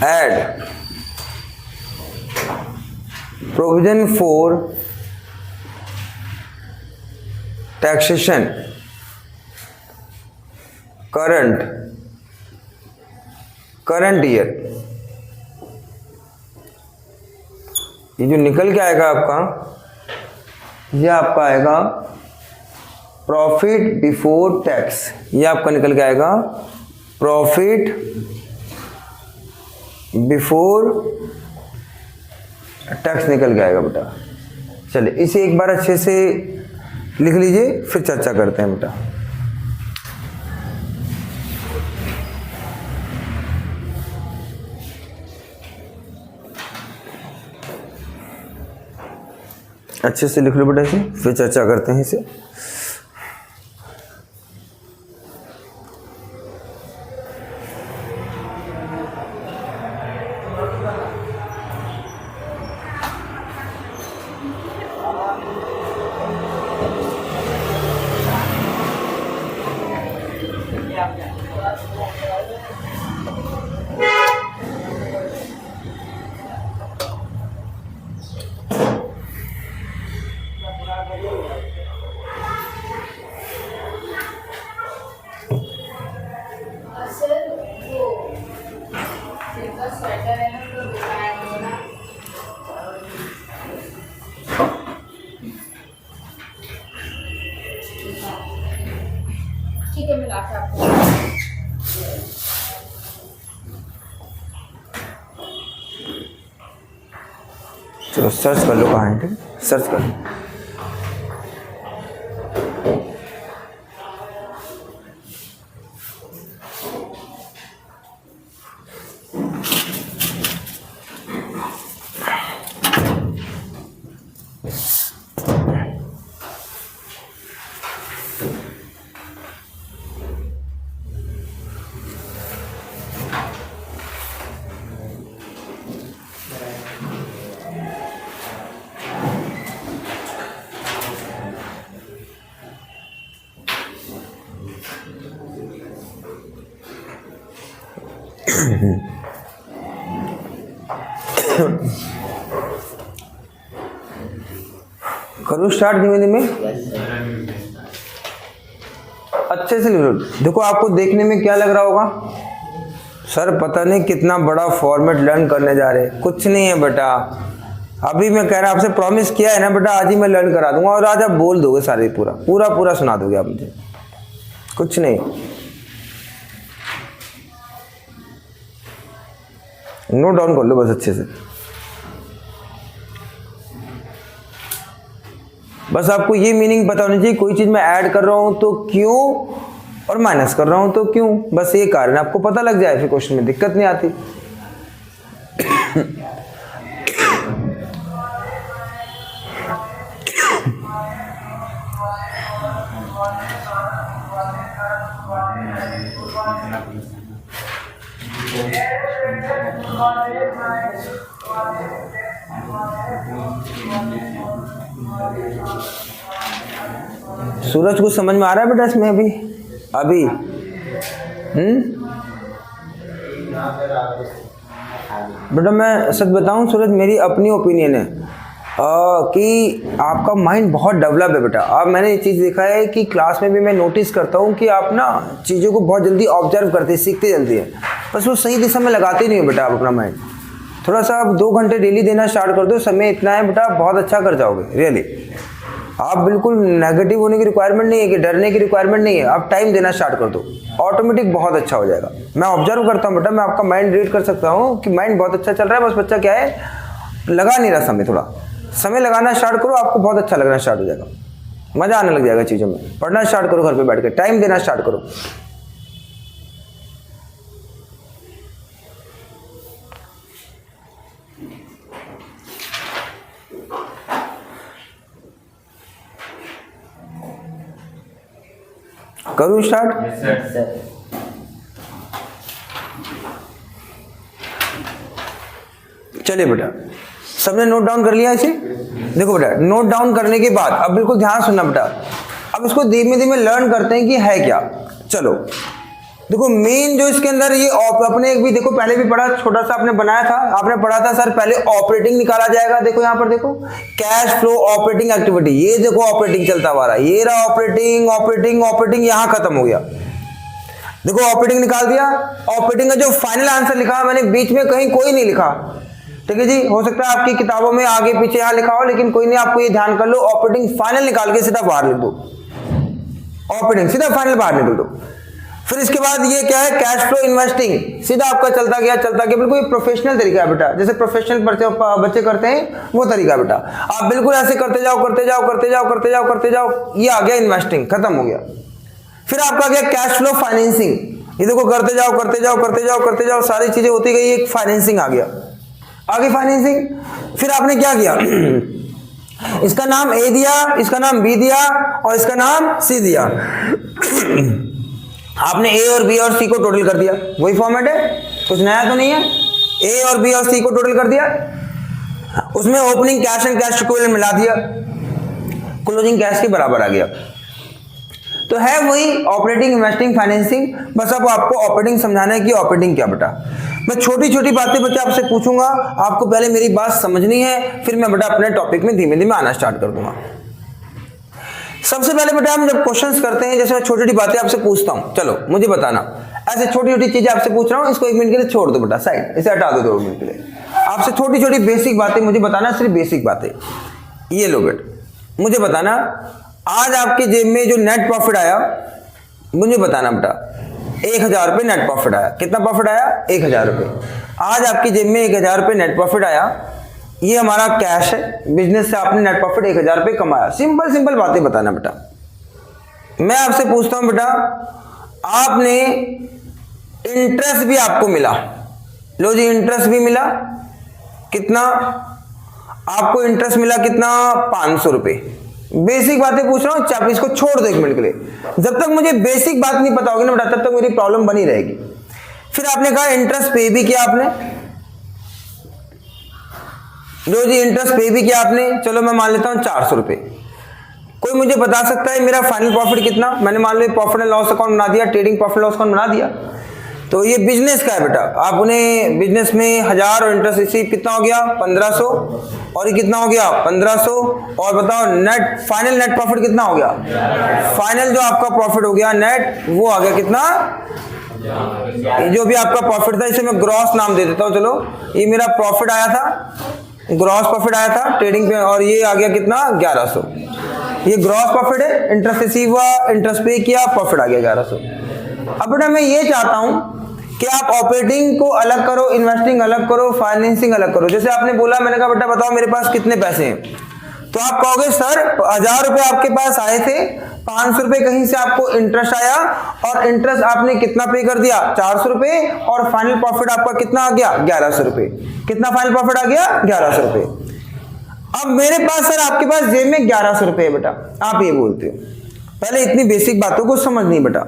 add provision for taxation current year. ये जो निकल के आएगा आपका, ये आपका आएगा प्रॉफिट बिफोर टैक्स, ये आपका निकल के आएगा प्रॉफिट बिफोर टैक्स निकल के आएगा बेटा। चलिए इसे एक बार अच्छे से लिख लीजिए, फिर चर्चा करते हैं बेटा। अच्छे से लिख लो बेटा इसे, फिर चर्चा करते हैं इसे। ठीक है, मैं लाके आपको चलो सर्च कर लो कहाँ है, ठीक है, सर्च कर लो। करो स्टार्ट धीमे धीमे, अच्छे से लिख लो। देखो आपको देखने में क्या लग रहा होगा, सर पता नहीं कितना बड़ा फॉर्मेट लर्न करने जा रहे हैं। कुछ नहीं है बेटा, अभी मैं कह रहा आपसे प्रॉमिस किया है ना बेटा, आज ही मैं लर्न करा दूंगा और आज आप बोल दोगे सारे, पूरा पूरा पूरा सुना दोगे आप मुझे, कुछ नहीं। नोट डाउन कर लो बस अच्छे से। बस आपको ये मीनिंग पता होनी चाहिए, कोई चीज मैं ऐड कर रहा हूं तो क्यों और माइनस कर रहा हूं तो क्यों, बस ये कारण आपको पता लग जाए, फिर क्वेश्चन में दिक्कत नहीं आती। सूरज को समझ में आ रहा है बेटा इसमें अभी अभी बेटा मैं सच बताऊं सूरज, मेरी अपनी ओपिनियन है, कि आपका माइंड बहुत डेवलप है बेटा। अब मैंने ये चीज़ देखा है कि क्लास में भी मैं नोटिस करता हूँ कि आप ना चीज़ों को बहुत जल्दी ऑब्जर्व करते हैं, सीखते जल्दी हैं, बस वो सही दिशा में लगाते नहीं हो बेटा। आप अपना माइंड थोड़ा सा आप 2 घंटे डेली देना स्टार्ट कर दो, समय इतना है बेटा, बहुत अच्छा कर जाओगे रियली। आप बिल्कुल नेगेटिव होने की रिक्वायरमेंट नहीं है कि डरने की रिक्वायरमेंट नहीं है, आप टाइम देना स्टार्ट कर दो, ऑटोमेटिक बहुत अच्छा हो जाएगा। मैं ऑब्जर्व करता हूँ बेटा, मैं आपका माइंड रीड कर सकता हूँ कि माइंड बहुत अच्छा चल रहा है, बस बच्चा क्या है लगा नहीं रहा समय। थोड़ा समय लगाना स्टार्ट करो, आपको बहुत अच्छा लगना स्टार्ट हो जाएगा, मज़ा आने लग जाएगा चीज़ों में। पढ़ना स्टार्ट करो, घर पे बैठ के टाइम देना स्टार्ट करो। करूँ स्टार्ट? चलिए बेटा, सबने नोट डाउन कर लिया इसे? देखो बेटा, नोट डाउन करने के बाद अब बिल्कुल ध्यान सुनना बेटा, अब इसको धीमे धीमे लर्न करते हैं कि है क्या। चलो देखो, मेन जो इसके अंदर ये अपने एक भी देखो पहले भी पढ़ा, छोटा सा आपने बनाया था, आपने पढ़ा था सर पहले ऑपरेटिंग निकाला जाएगा। देखो यहाँ पर देखो, कैश फ्लो ऑपरेटिंग एक्टिविटी, ये देखो ऑपरेटिंग चलता हुआ रहा, ये रहा ऑपरेटिंग ऑपरेटिंग ऑपरेटिंग, यहाँ खत्म हो गया। देखो ऑपरेटिंग निकाल दिया, ऑपरेटिंग का जो फाइनल आंसर लिखा मैंने बीच में कहीं कोई नहीं लिखा, ठीक है जी। हो सकता है आपकी किताबों में आगे पीछे यहाँ लिखा हो, लेकिन कोई नहीं, आपको ये ध्यान कर लो, ऑपरेटिंग फाइनल निकाल के सीधा बाहर लिख दो, ऑपरेटिंग सीधा फाइनल बाहर निकल दो। फिर इसके बाद ये क्या है, कैश फ्लो इन्वेस्टिंग, सीधा आपका चलता गया बिल्कुल प्रोफेशनल तरीका है बेटा, जैसे प्रोफेशनल बच्चे करते हैं वो तरीका बेटा। आप बिल्कुल ऐसे करते जाओ करते जाओ करते जाओ करते जाओ करते जाओ, ये आ गया इन्वेस्टिंग, खत्म हो गया। फिर आपका आ गया कैश फ्लो फाइनेंसिंग, ये देखो करते जाओ करते जाओ करते जाओ करते जाओ, सारी चीजें होती गई, एक फाइनेंसिंग आ गया, आगे फाइनेंसिंग। फिर आपने क्या किया, इसका नाम ए दिया, इसका नाम बी दिया और इसका नाम सी दिया। आपने ए और बी और सी को टोटल कर दिया, वही फॉर्मेट है, कुछ नया तो नहीं है। ए और बी और सी को टोटल कर दिया, उसमें opening cash and cash equivalent मिला दिया, क्लोजिंग कैश के बराबर आ गया। तो है वही ऑपरेटिंग इन्वेस्टिंग फाइनेंसिंग, बस अब आपको ऑपरेटिंग समझाना है कि ऑपरेटिंग क्या बेटा। मैं छोटी छोटी बातें बच्चे आपसे पूछूंगा, आपको पहले मेरी बात समझनी है, फिर मैं बेटा अपने टॉपिक में धीमे धीमे आना स्टार्ट कर दूंगा। सबसे पहले बेटा हम जब क्वेश्चंस करते हैं, जैसे मैं छोटी छोटी बातें आपसे पूछता हूं, चलो मुझे बताना, ऐसे छोटी छोटी चीजें आपसे पूछ रहा हूं, इसको 1 मिनट के लिए छोड़ दो बेटा साइड, इसे हटा दो 2 मिनट के लिए। आपसे छोटी छोटी बेसिक बातें मुझे बताना, सिर्फ बेसिक बातें। ये लो बेटा, मुझे बताना आज आपके जेब में जो नेट प्रॉफिट आया, मुझे बताना बेटा 1000 रुपये नेट प्रॉफिट आया। कितना प्रॉफिट आया? 1000 रुपये। आज आपकी जेब में 1000 रुपये नेट प्रॉफिट आया, ये हमारा कैश है, बिजनेस से आपने नेट प्रॉफिट 1000 रुपये कमाया। सिंपल सिंपल बातें बताना बेटा। मैं आपसे पूछता हूं बेटा, आपने इंटरेस्ट भी आपको मिला, लो जी इंटरेस्ट भी मिला, कितना आपको इंटरेस्ट मिला, कितना 500 रुपये। बेसिक बातें पूछ रहा हूं, चाप इसको छोड़ दो 1 मिनट के लिए। जब तक मुझे बेसिक बात नहीं पता होगी ना बेटा, तब तक मेरी प्रॉब्लम बनी रहेगी। फिर आपने कहा इंटरेस्ट पे भी किया आपने, जो जी इंटरेस्ट पे भी किया आपने, चलो मैं मान लेता हूं 400 रुपये। कोई मुझे बता सकता है मेरा फाइनल प्रॉफिट कितना? मैंने मान लो प्रॉफिट एंड लॉस अकाउंट बना दिया, ट्रेडिंग प्रॉफिट लॉस अकाउंट बना दिया। तो ये बिजनेस का है बेटा, आपने बिजनेस में 1000 और इंटरेस्ट रिसीव कितना हो गया? 1500, और ये कितना हो गया? 1500। और बताओ नेट फाइनल नेट प्रॉफिट कितना हो गया? फाइनल जो आपका प्रॉफिट हो गया नेट, वो आ गया कितना? जो भी आपका प्रॉफिट था, इसे मैं ग्रॉस नाम दे देता हूं। चलो ये मेरा प्रॉफिट आया था, ग्रॉस प्रॉफिट आया था ट्रेडिंग पे, और ये आ गया कितना? 1100। ये ग्रॉस प्रॉफिट है, इंटरेस्ट रिसीव हुआ, इंटरेस्ट पे किया, प्रॉफिट आ गया 1100। अब बेटा मैं ये चाहता हूं कि आप ऑपरेटिंग को अलग करो, इन्वेस्टिंग अलग करो, फाइनेंसिंग अलग करो। जैसे आपने बोला, मैंने कहा बेटा बताओ मेरे पास कितने पैसे हैं, तो आप कहोगे सर 1000 रुपये आपके पास आए थे, 500 रुपये कहीं से आपको इंटरेस्ट आया, और इंटरेस्ट आपने कितना पे कर दिया? 400 रुपये, और फाइनल प्रॉफिट आपका कितना आ गया? 1100 रुपये। कितना फाइनल प्रॉफिट आ गया? 1100 रुपये। अब मेरे पास सर आपके पास जेब में 1100 रुपये बेटा, आप ये बोलते हो। पहले इतनी बेसिक बातों को समझनी बेटा।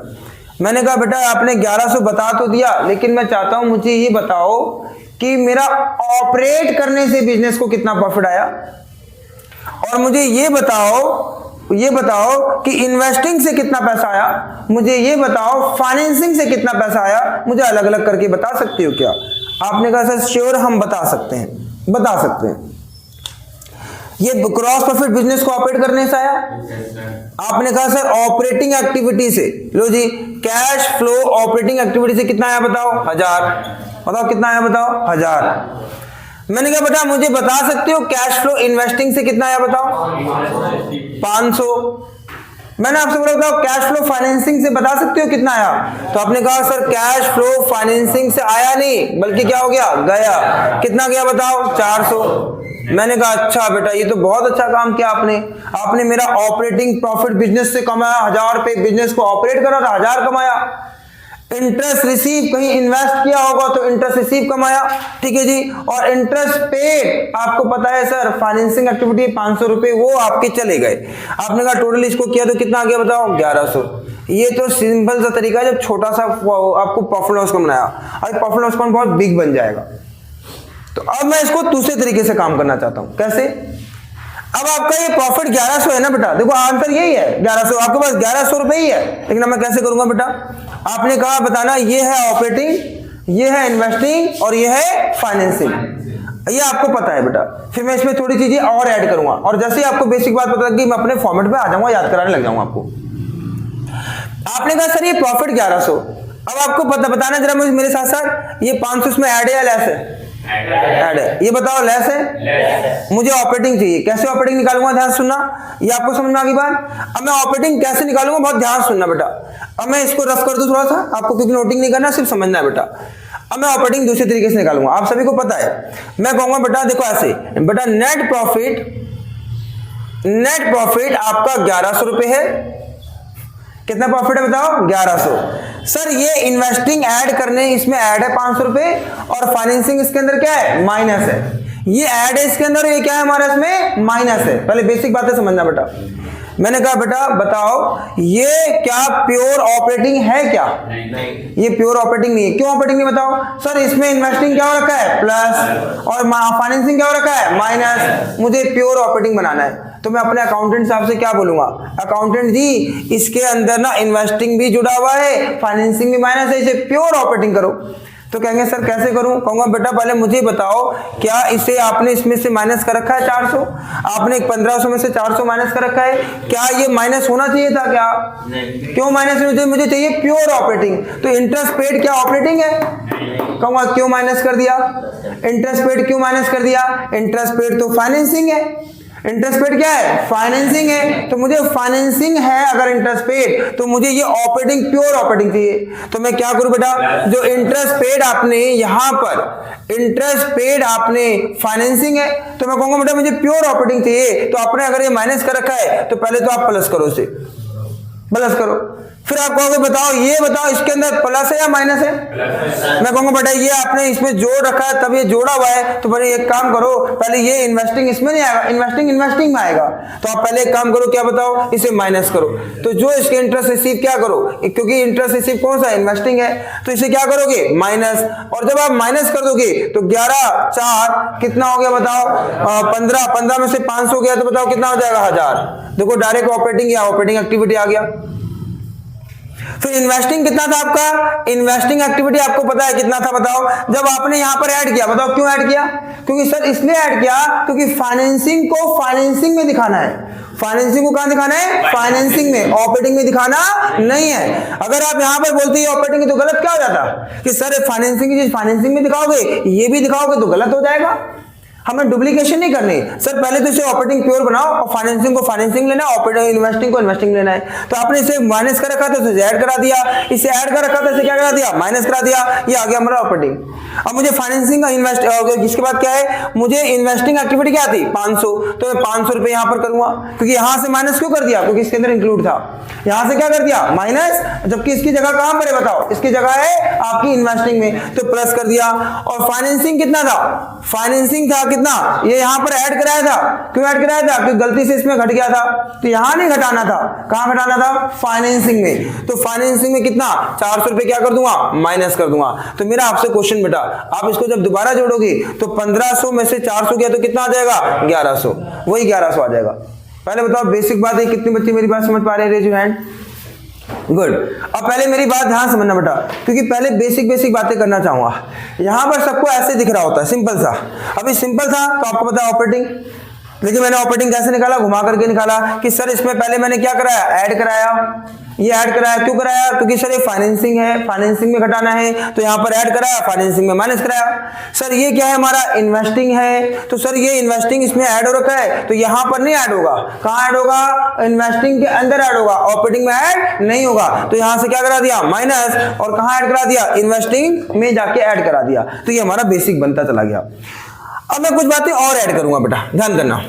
मैंने कहा बेटा आपने 1100 बता तो दिया, लेकिन मैं चाहता हूं मुझे ये बताओ कि मेरा ऑपरेट करने से बिजनेस को कितना प्रॉफिट आया, और मुझे ये बताओ कि इन्वेस्टिंग से कितना पैसा आया, मुझे ये बताओ फाइनेंसिंग से कितना पैसा आया। मुझे अलग अलग करके बता सकते हो क्या? आपने कहा सर श्योर हम बता सकते हैं, बता सकते हैं। ये ग्रॉस प्रॉफिट बिजनेस को ऑपरेट करने से आया। आपने कहा सर ऑपरेटिंग एक्टिविटी से, लो जी कैश फ्लो ऑपरेटिंग एक्टिविटी से कितना आया बताओ 1000, बताओ कितना आया बताओ 1000। मैंने कहा बेटा मुझे बता सकते हो कैश फ्लो इन्वेस्टिंग से कितना आया बताओ 500। मैंने आपसे बोला बताओ कैश फ्लो फाइनेंसिंग से बता सकते हो कितना आया, तो आपने कहा सर कैश फ्लो फाइनेंसिंग से आया नहीं बल्कि क्या हो गया गया, कितना गया बताओ 400। मैंने कहा अच्छा बेटा ये तो बहुत अच्छा काम किया आपने मेरा ऑपरेटिंग प्रॉफिट बिजनेस से कमाया 1000 रुपए, बिजनेस को ऑपरेट करा था 1000 कमाया। इंटरेस्ट रिसीव कहीं इन्वेस्ट किया होगा तो इंटरेस्ट रिसीव कमाया, ठीक है जी। और इंटरेस्ट पेड आपको पता है सर फाइनेंसिंग एक्टिविटी 500 रुपए वो आपके चले गए। आपने कहा टोटल इसको किया तो कितना आ गया बताओ 1100। ये तो सिंपल सा तरीका है जब छोटा सा आपको प्रॉफिट लॉस अकाउंट बनाया, अब प्रॉफिट लॉस अकाउंट बहुत बिग बन जाएगा। तो अब मैं इसको दूसरे तरीके से काम करना चाहता हूं। कैसे? अब आपका ये प्रॉफिट 1100 है ना बेटा, देखो आंसर यही है 1100, आपके पास 1100 रुपए ही है, लेकिन अब मैं कैसे करूंगा बेटा, आपने कहा बताना ये है ऑपरेटिंग, ये है इन्वेस्टिंग और ये है फाइनेंसिंग, ये आपको पता है बेटा। फिर मैं इसमें थोड़ी चीजें और ऐड करूंगा और जैसे ही आपको बेसिक बात पता लगी मैं अपने फॉर्मेट पे आ जाऊंगा, याद कराने लग जाऊंगा आपको। आपने कहा सर ये प्रॉफिट 1100, अब आपको बताना जरा मुझे मेरे साथ साथ ये 500 इसमें ऐड है या लेस है? ऐड है। ये बताओ लेस है? मुझे ऑपरेटिंग चाहिए, कैसे ऑपरेटिंग निकालूंगा ध्यान सुनना, ये आपको समझ में आ गई बात। अब मैं ऑपरेटिंग कैसे निकालूंगा बहुत ध्यान सुनना बेटा। अब मैं इसको रफ कर दूं थोड़ा सा, आपको क्योंकि नोटिंग नहीं करना सिर्फ समझना है बेटा। अब मैं ऑपरेटिंग दूसरे तरीके से निकालूंगा, आप सभी को पता है। मैं कहूंगा बेटा देखो ऐसे बेटा नेट प्रॉफिट आपका 1100 रुपए है। कितना प्रॉफिट है बताओ 1100। सर ये इन्वेस्टिंग ऐड करने इसमें ऐड है 500 रुपए और फाइनेंसिंग इसके अंदर क्या है माइनस है। ये ऐड है इसके अंदर, ये क्या है हमारा इसमें माइनस है। पहले बेसिक बातें समझना बेटा। मैंने कहा बेटा बताओ ये क्या प्योर ऑपरेटिंग है क्या? नहीं। ये प्योर ऑपरेटिंग नहीं है। क्यों ऑपरेटिंग नहीं बताओ? सर इसमें इन्वेस्टिंग क्या हो रखा है प्लस और फाइनेंसिंग क्या हो रखा है माइनस, मुझे प्योर ऑपरेटिंग बनाना है। तो मैं अपने अकाउंटेंट साहब से क्या बोलूंगा, अकाउंटेंट जी इसके अंदर ना इन्वेस्टिंग भी जुड़ा हुआ है, फाइनेंसिंग भी माइनस है, इसे प्योर ऑपरेटिंग करो। तो कहेंगे सर कैसे करूं? कहूंगा बेटा पहले मुझे बताओ क्या इसे आपने इसमें से माइनस कर रखा है 400, आपने 1500 में से 400 माइनस कर रखा है, क्या ये माइनस होना चाहिए था क्या? नहीं। क्यों माइनस होना चाहिए? मुझे चाहिए प्योर ऑपरेटिंग। तो इंटरेस्ट पेड क्या ऑपरेटिंग है? कहूंगा क्यों माइनस कर दिया? इंटरेस्ट पेड क्यों माइनस कर दिया? इंटरेस्ट पेड तो फाइनेंसिंग है, इंटरेस्ट पेड क्या है फाइनेंसिंग है। तो मुझे फाइनेंसिंग है अगर इंटरेस्ट पेड, तो मुझे ये ऑपरेटिंग प्योर ऑपरेटिंग चाहिए। तो मैं क्या करूं बेटा, जो इंटरेस्ट पेड आपने यहां पर इंटरेस्ट पेड आपने फाइनेंसिंग है, तो मैं कहूंगा बेटा मुझे प्योर ऑपरेटिंग चाहिए। तो आपने अगर ये माइनस कर रखा है तो पहले तो आप प्लस करो, इसे प्लस करो। फिर आप कहोगे बताओ ये बताओ इसके अंदर प्लस है या माइनस है? मैं कहूंगा बेटा ये आपने इसमें जोड़ रखा है तब ये जोड़ा हुआ है, तो बड़े एक काम करो पहले ये इन्वेस्टिंग इसमें नहीं आएगा, इन्वेस्टिंग में आएगा। तो आप पहले एक काम करो क्या बताओ, इसे माइनस करो। तो जो इसके इंटरेस्ट रिसीव क्या करो, क्योंकि इंटरेस्ट रिसीव कौन सा इन्वेस्टिंग है, तो इसे क्या करोगे माइनस। और जब आप माइनस कर दोगे तो 11 4 कितना हो गया बताओ 15 में से 500 गया तो बताओ कितना हो जाएगा 1000। देखो डायरेक्ट ऑपरेटिंग या ऑपरेटिंग एक्टिविटी आ गया। फिर इन्वेस्टिंग कितना था आपका, इन्वेस्टिंग एक्टिविटी आपको पता है कितना था बताओ, जब आपने यहां पर ऐड किया, बताओ क्यों ऐड किया? क्योंकि सर इसलिए ऐड किया क्योंकि फाइनेंसिंग को फाइनेंसिंग में दिखाना है। फाइनेंसिंग को कहां दिखाना है? फाइनेंसिंग में, ऑपरेटिंग में दिखाना नहीं है। अगर आप यहां पर बोलते हैं ऑपरेटिंग तो गलत क्या हो जाता कि सर फाइनेंसिंग की चीज फाइनेंसिंग में दिखाओगे, ये भी दिखाओगे तो गलत हो जाएगा। हमें डुप्लीकेशन नहीं करनी। सर पहले तो इसे ऑपरेटिंग प्योर बनाओ और फाइनेंसिंग को फाइनेंसिंग लेना है, ऑपरेटिंग इन्वेस्टिंग को इन्वेस्टिंग लेना है। तो आपने इसे माइनस कर रखा था तो इसे ऐड करा दिया, इसे ऐड कर रखा था इसे क्या करा दिया माइनस करा दिया, ये आ गया हमारा ऑपरेटिंग। अब मुझे फाइनेंसिंग का इन्वेस्ट, इसके बाद क्या है मुझे इन्वेस्टिंग एक्टिविटी क्या थी 500, तो मैं 500 रुपए यहां पर करूंगा क्योंकि यहां से माइनस क्यों कर दिया, क्योंकि इसके अंदर इंक्लूड था। यहां से क्या कर दिया माइनस, जबकि इसकी जगह कहां पर है बताओ, इसकी जगह है आपकी इन्वेस्टिंग में, तो प्लस कर दिया। और फाइनेंसिंग कितना था, फाइनेंसिंग था कितना, ये यहां पर ऐड कराया था। क्यों ऐड कराया था? क्योंकि गलती से इसमें घट गया था, तो यहां नहीं घटाना था, कहां घटाना था फाइनेंसिंग में। तो फाइनेंसिंग में कितना 400 रुपए क्या कर दूंगा माइनस कर दूंगा। तो मेरा आपसे क्वेश्चन बेटा, आप इसको जब दोबारा जोड़ोगे तो 1500 में से 400 गया तो कितना आ जाएगा 1100, वही 1100 आ जाएगा। पहले बताओ बेसिक बात है, कितने बच्चे मेरी बात समझ पा रहे हैं? Raise your hand. गुड। अब पहले मेरी बात ध्यान समझना बेटा, क्योंकि पहले बेसिक बातें करना चाहूंगा। यहां पर सबको ऐसे दिख रहा होता है सिंपल सा, अभी सिंपल था तो आपको पता है ऑपरेटिंग, लेकिन मैंने ऑपरेटिंग कैसे निकाला, घुमा करके निकाला कि सर इसमें पहले मैंने क्या कराया, ऐड कराया। ये ऐड कराया क्यों कराया, क्योंकि सर ये फाइनेंसिंग है, फाइनेंसिंग में घटाना है तो यहां पर ऐड कराया, फाइनेंसिंग में माइनस कराया। सर ये क्या है हमारा, इन्वेस्टिंग है, तो सर ये इन्वेस्टिंग इसमें ऐड हो रखा है तो यहां पर नहीं ऐड होगा, कहां ऐड होगा, इन्वेस्टिंग के अंदर ऐड होगा, ऑपरेटिंग में ऐड नहीं होगा। तो यहां से क्या करा दिया, माइनस, और कहां ऐड करा दिया, इन्वेस्टिंग में जाके ऐड करा दिया। तो ये हमारा बेसिक बनता चला गया। अब मैं कुछ बातें और ऐड करूंगा बेटा, ध्यान करना,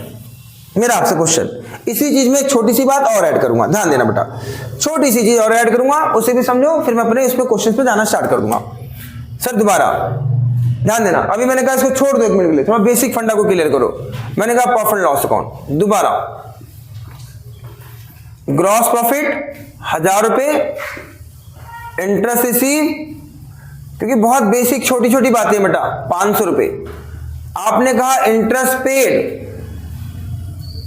मेरा आपसे क्वेश्चन, इसी चीज में एक छोटी सी बात और ऐड करूंगा, ध्यान देना बेटा, छोटी सी चीज और ऐड करूंगा, उसे भी समझो, फिर मैं अपने इसमें क्वेश्चन पे जाना स्टार्ट कर दूंगा। सर दोबारा ध्यान देना, अभी मैंने कहा इसको छोड़ दो एक मिनट के लिए, थोड़ा बेसिक फंडा को क्लियर करो। मैंने कहा प्रॉफिट लॉस अकाउंट, दोबारा ग्रॉस प्रॉफिट 1000 रुपए, इंटरेस्ट रिसीव, क्योंकि बहुत बेसिक छोटी छोटी बातें बेटा, 500 रुपए। आपने कहा इंटरेस्ट पेड,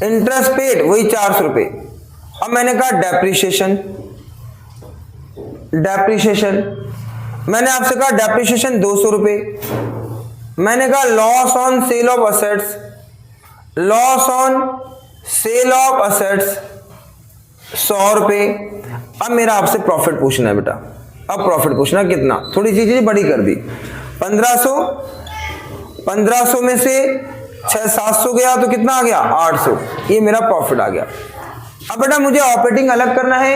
इंटरेस्ट पेड वही 400 रुपए। अब मैंने कहा डेप्रिसिएशन, डेप्रिसिएशन मैंने आपसे कहा डेप्रिसिएशन 200 रुपए। मैंने कहा loss on sale of assets, loss on sale of assets 100 रुपए। अब मेरा आपसे प्रॉफिट पूछना है बेटा, अब प्रॉफिट पूछना कितना, थोड़ी चीजें बड़ी कर दी, 1500, 1500 में से 600-700 गया तो कितना आ गया, 800, ये मेरा प्रॉफिट आ गया। अब बेटा मुझे ऑपरेटिंग अलग करना है,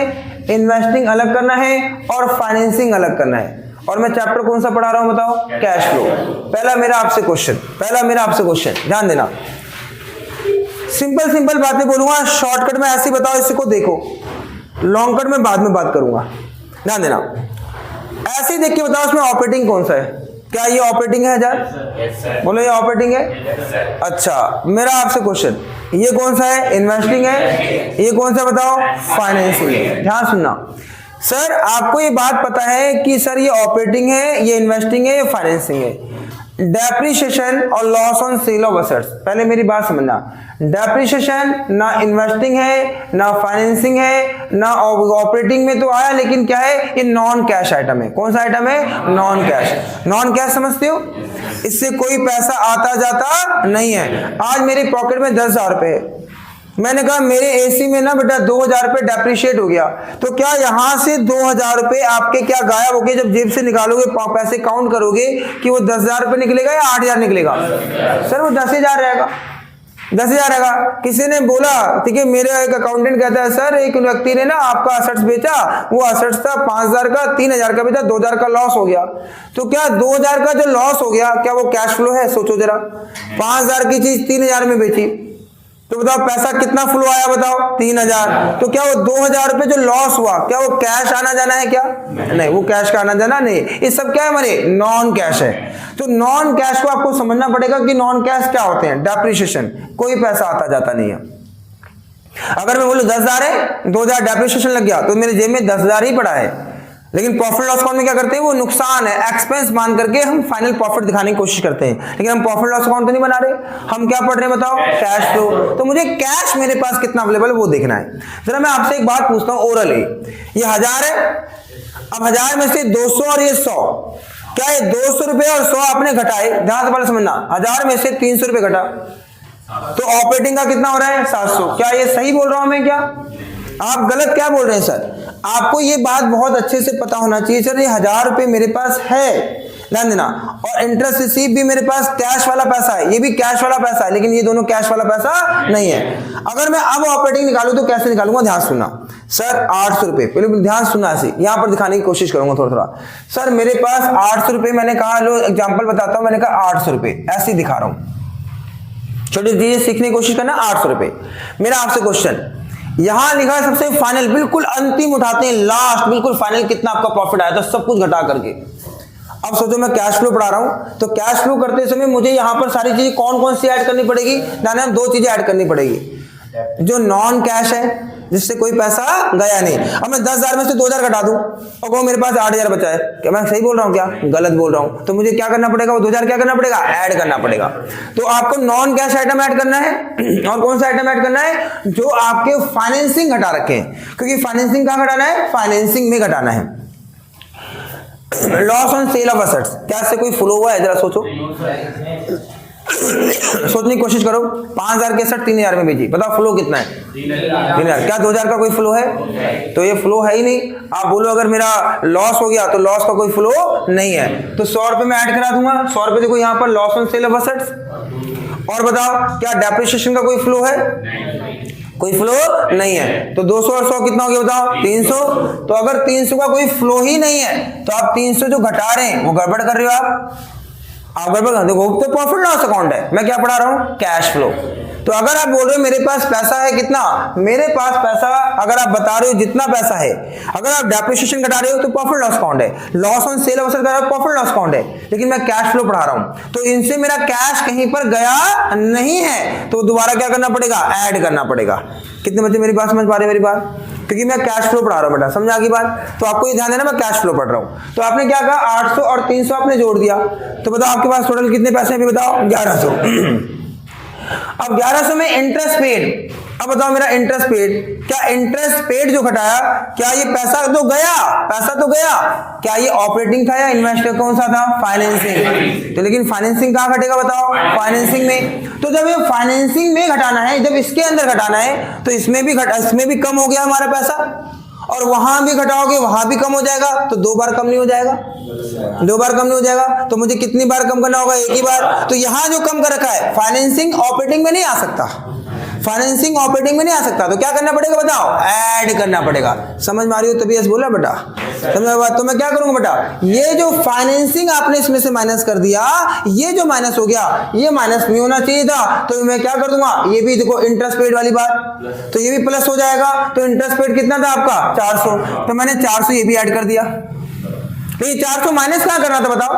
इन्वेस्टिंग अलग करना है और फाइनेंसिंग अलग करना है। और मैं चैप्टर कौन सा पढ़ा रहा हूं बताओ, कैश फ्लो। पहला मेरा आपसे क्वेश्चन, ध्यान देना, सिंपल सिंपल बातें बोलूंगा, शॉर्टकट में ऐसे बताओ, इसको देखो, लॉन्ग कट में बाद में बात करूंगा, ध्यान देना। ऐसे ही देख के बताओ इसमें ऑपरेटिंग कौन सा है, क्या ये ऑपरेटिंग है 1000, बोलो ये ऑपरेटिंग है। अच्छा मेरा आपसे क्वेश्चन, ये कौन सा है, इन्वेस्टिंग है, ये कौन सा बताओ, फाइनेंसिंग है। ध्यान सुनना सर, आपको ये बात पता है कि सर ये ऑपरेटिंग है, ये इन्वेस्टिंग है, ये फाइनेंसिंग है। डेप्रिसिएशन और loss on sale of assets, पहले मेरी बात समझना, डेप्रिसिएशन ना इन्वेस्टिंग है ना फाइनेंसिंग है ना ऑपरेटिंग में तो आया, लेकिन क्या है, ये नॉन कैश आइटम है। कौन सा आइटम है, नॉन कैश। नॉन कैश समझते हो, इससे कोई पैसा आता जाता नहीं है। आज मेरे पॉकेट में 10,000 रुपए है, मैंने कहा मेरे एसी में ना बेटा 2000 रुपए डेप्रिशिएट हो गया, तो क्या यहां से 2000 रुपए आपके क्या गायब हो गए, जब जेब से निकालोगे पैसे काउंट करोगे कि वो 10,000 रुपए निकलेगा या 8,000 निकलेगा, सर वो 10,000 रहेगा, 10,000 रहेगा। किसी ने बोला, ठीक है, मेरे एक अकाउंटेंट कहता है सर एक व्यक्ति ने ना आपका असेट्स बेचा, वो असेट्स था 5,000 का, 3,000 का बेचा, 2,000 का लॉस हो गया। तो क्या 2,000 का जो लॉस हो गया क्या वो कैश फ्लो है, सोचो जरा, 5,000 की चीज 3,000 में बेची, तो बताओ पैसा कितना फ्लो आया, बताओ 3,000। तो क्या वो 2,000 रुपए जो लॉस हुआ, क्या वो कैश आना जाना है क्या, नहीं, वो कैश का आना जाना नहीं, ये सब क्या है हमारे नॉन कैश है। तो नॉन कैश को आपको समझना पड़ेगा कि नॉन कैश क्या होते हैं, डेप्रिसिएशन, कोई पैसा आता जाता नहीं है। अगर मैं बोलूं 10,000 है, 2,000 डेप्रिसिएशन लग गया तो मेरे जेब में 10,000 ही पड़ा है। लेकिन प्रॉफिट लॉस अकाउंट में क्या करते हैं, वो नुकसान है, एक्सपेंस मान करके हम फाइनल प्रॉफिट दिखाने की कोशिश करते हैं, लेकिन हम प्रॉफिट लॉस अकाउंट तो नहीं बना रहे, हम क्या पढ़ रहे हैं बताओ, कैश फ्लो। तो मुझे कैश मेरे पास कितना अवेलेबल है वो देखना है। जरा मैं आपसे एक बात पूछता हूँ, ओरल है, ये 1000 है, अब 1000 में से 200 और ये 100, क्या ये 200 रुपए और 100 आपने घटाए, ध्यान से पहले समझना, 1000 में से 300 रुपए घटा, तो ऑपरेटिंग का कितना हो रहा है 700। क्या ये सही बोल रहा हूं मैं, क्या आप गलत क्या बोल रहे हैं सर? आपको ये बात बहुत अच्छे से पता होना चाहिए सर, ये 1000 रुपए मेरे पास है, ध्यान देना, और इंटरेस्ट रिसीव भी मेरे पास कैश वाला पैसा है, ये भी कैश वाला पैसा है, लेकिन ये दोनों कैश वाला पैसा नहीं है। अगर मैं अब ऑपरेटिंग निकालूं तो कैसे निकालूंगा, ध्यान सुनना सर, 800 रुपए, पहले ध्यान सुनना, ऐसे यहां पर दिखाने की कोशिश करूंगा थोड़ा थोड़ा। सर मेरे पास 800 रुपए, मैंने कहा, लो एग्जाम्पल बताता हूं, मैंने कहा 800 रुपए ऐसे दिखा रहा हूं, छोटी चीजें सीखने की कोशिश करना। 800 रुपए मेरा आपसे क्वेश्चन, यहां लिखा है सबसे फाइनल, बिल्कुल अंतिम उठाते हैं, लास्ट बिल्कुल फाइनल कितना आपका प्रॉफिट आया था, सब कुछ घटा करके। अब सोचो मैं कैश फ्लो पढ़ा रहा हूं, तो कैश फ्लो करते समय मुझे यहां पर सारी चीजें कौन कौन सी ऐड करनी पड़ेगी, ना 2 चीजें ऐड करनी पड़ेगी, जो नॉन कैश है जिससे कोई पैसा गया नहीं। अब मैं 10,000 में से 2,000 घटा दूं और कहूं मेरे पास 8,000 बचा है, क्या मैं सही बोल रहा हूं, क्या गलत बोल रहा हूं? तो मुझे क्या करना पड़ेगा, वो 2,000 क्या करना पड़ेगा, ऐड करना पड़ेगा। तो आपको नॉन कैश आइटम ऐड करना है, और कौन सा आइटम ऐड करना है, जो आपके फाइनेंसिंग घटा रखे हैं, क्योंकि फाइनेंसिंग कहां घटाना है, फाइनेंसिंग में घटाना है। Loss on sale of assets, क्या इससे कोई फ्लो हुआ है, जरा सोचो, सोचने की कोशिश करो, 5,000 के शर्ट 3,000 में बेची, बताओ फ्लो कितना है? 3,000। क्या 2,000 का कोई फ्लो है? तो ये फ्लो है ही नहीं। आप बोलो अगर मेरा लॉस हो गया तो लॉस का कोई फ्लो नहीं है, तो 100 रुपए में ऐड करा दूंगा। 100 रुपए देखो यहाँ पर loss on sale of assets. और बताओ क्या डेप्रिसिएशन का कोई फ्लो है? कोई फ्लो नहीं है। तो 200 और 100 कितना हो गया बताओ? 300। तो अगर 300 का कोई फ्लो ही नहीं है तो आप 300 जो घटा रहे हैं वो गड़बड़ कर रहे हो आप गड़बड़ कर। देखो तो प्रॉफिट लॉस अकाउंट है, मैं क्या पढ़ा रहा हूं? Cash flow. तो अगर आप बोल रहे हो मेरे पास पैसा है कितना, मेरे पास पैसा, अगर आप बता रहे हो जितना पैसा है, अगर आप डेप्रिसिएशन घटा रहे हो तो प्रॉफिट लॉस अकाउंट है, loss on sale of asset का प्रॉफिट लॉस अकाउंट है, लेकिन मैं कैश फ्लो पढ़ा रहा हूं तो इनसे मेरा कैश कहीं पर गया नहीं है, तो दोबारा क्या करना पड़ेगा? ऐड करना पड़ेगा। कितने बच्चे मेरी बात समझ पा रहे हैं मेरी बात? क्योंकि मैं कैश फ्लो पढ़ा रहा हूं बेटा, समझा की बात? तो आपको ये ध्यान देना मैं कैश फ्लो पढ़ रहा हूं। तो आपने क्या कहा? 800 और 300 आपने जोड़ दिया, तो बताओ आपके पास टोटल कितने पैसे हैं? बताओ 1100। अब 1100 में इंटरेस्ट पेड, अब बताओ मेरा इंटरेस्ट पेड, क्या इंटरेस्ट पेड जो घटाया, क्या ये पैसा तो गया? पैसा तो गया। क्या ये ऑपरेटिंग था या इन्वेस्टर कौन सा था? फाइनेंसिंग। तो लेकिन फाइनेंसिंग कहां घटेगा बताओ? फाइनेंसिंग में। तो जब ये फाइनेंसिंग में घटाना है, जब इसके अंदर घटाना है तो इसमें भी कम हो गया हमारा पैसा, और वहां भी घटाओगे वहां भी कम हो जाएगा, तो 2 बार कम नहीं हो जाएगा? 2 बार कम नहीं हो जाएगा। तो मुझे कितनी बार कम करना होगा? एक ही बार। तो यहां जो कम कर रखा है फाइनेंसिंग ऑपरेटिंग में नहीं आ सकता, फाइनेंसिंग ऑपरेटिंग में नहीं आ सकता, तो क्या करना पड़ेगा बताओ? ऐड करना पड़ेगा। समझ में आ रही हो? तभी ऐसे बोला बेटा, समझ में? तो मैं क्या करूंगा बेटा? ये जो फाइनेंसिंग आपने इसमें से माइनस कर दिया, ये जो माइनस हो गया ये माइनस नहीं होना चाहिए था, तो मैं क्या कर दूंगा? ये भी देखो इंटरेस्ट पेड वाली बात, तो ये भी प्लस हो जाएगा। तो इंटरेस्ट पेड कितना था आपका? 400, तो मैंने 400 ये भी ऐड कर दिया। तो ये 400 माइनस कहां करना था बताओ?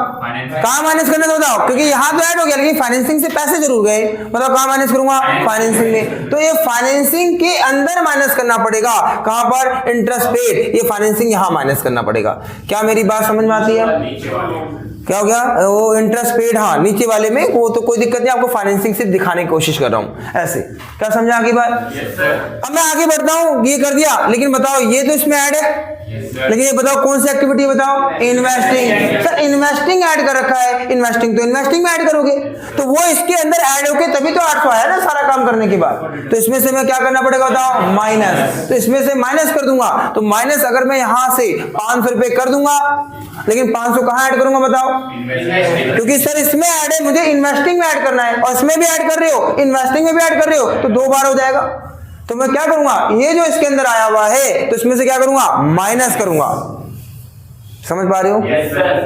कहां माइनस करना था बताओ? क्योंकि यहां तो ऐड हो गया, लेकिन फाइनेंसिंग से पैसे जरूर गए, बताओ कहां माइनस करूंगा? फाइनेंसिंग में। तो ये फाइनेंसिंग के अंदर माइनस करना पड़ेगा, कहां पर? इंटरेस्ट पेड, ये फाइनेंसिंग यहां माइनस करना पड़ेगा। क्या मेरी बात समझ में आती है? क्या हो गया? वो इंटरेस्ट पेड, हाँ नीचे वाले में, वो तो कोई दिक्कत नहीं, आपको फाइनेंसिंग से दिखाने की कोशिश कर रहा हूं ऐसे। क्या समझा आगे बात? अब मैं आगे बढ़ता हूं, ये कर दिया, लेकिन बताओ ये तो इसमें ऐड है, लेकिन ये बताओ कौन सी एक्टिविटी बताओ? इन्वेस्टिंग। सर इन्वेस्टिंग ऐड कर रखा है, इन्वेस्टिंग तो इन्वेस्टिंग में ऐड करोगे, तो वो इसके अंदर ऐड होके तभी तो 800 आया ना सारा काम करने के बाद। तो इसमें से मैं क्या करना पड़ेगा बताओ? माइनस। तो इसमें से माइनस कर दूंगा, तो माइनस अगर मैं यहां से 500 रुपए कर दूंगा, लेकिन 500 कहां ऐड करूंगा बताओ? क्योंकि सर इसमें ऐड है, मुझे इन्वेस्टिंग में ऐड करना है, और इसमें भी ऐड कर रहे हो, इन्वेस्टिंग में भी ऐड कर रहे हो, तो 2 बार हो जाएगा। तो मैं क्या करूंगा? ये जो इसके अंदर आया हुआ है तो इसमें से क्या करूंगा? माइनस करूंगा। समझ पा रहे हो?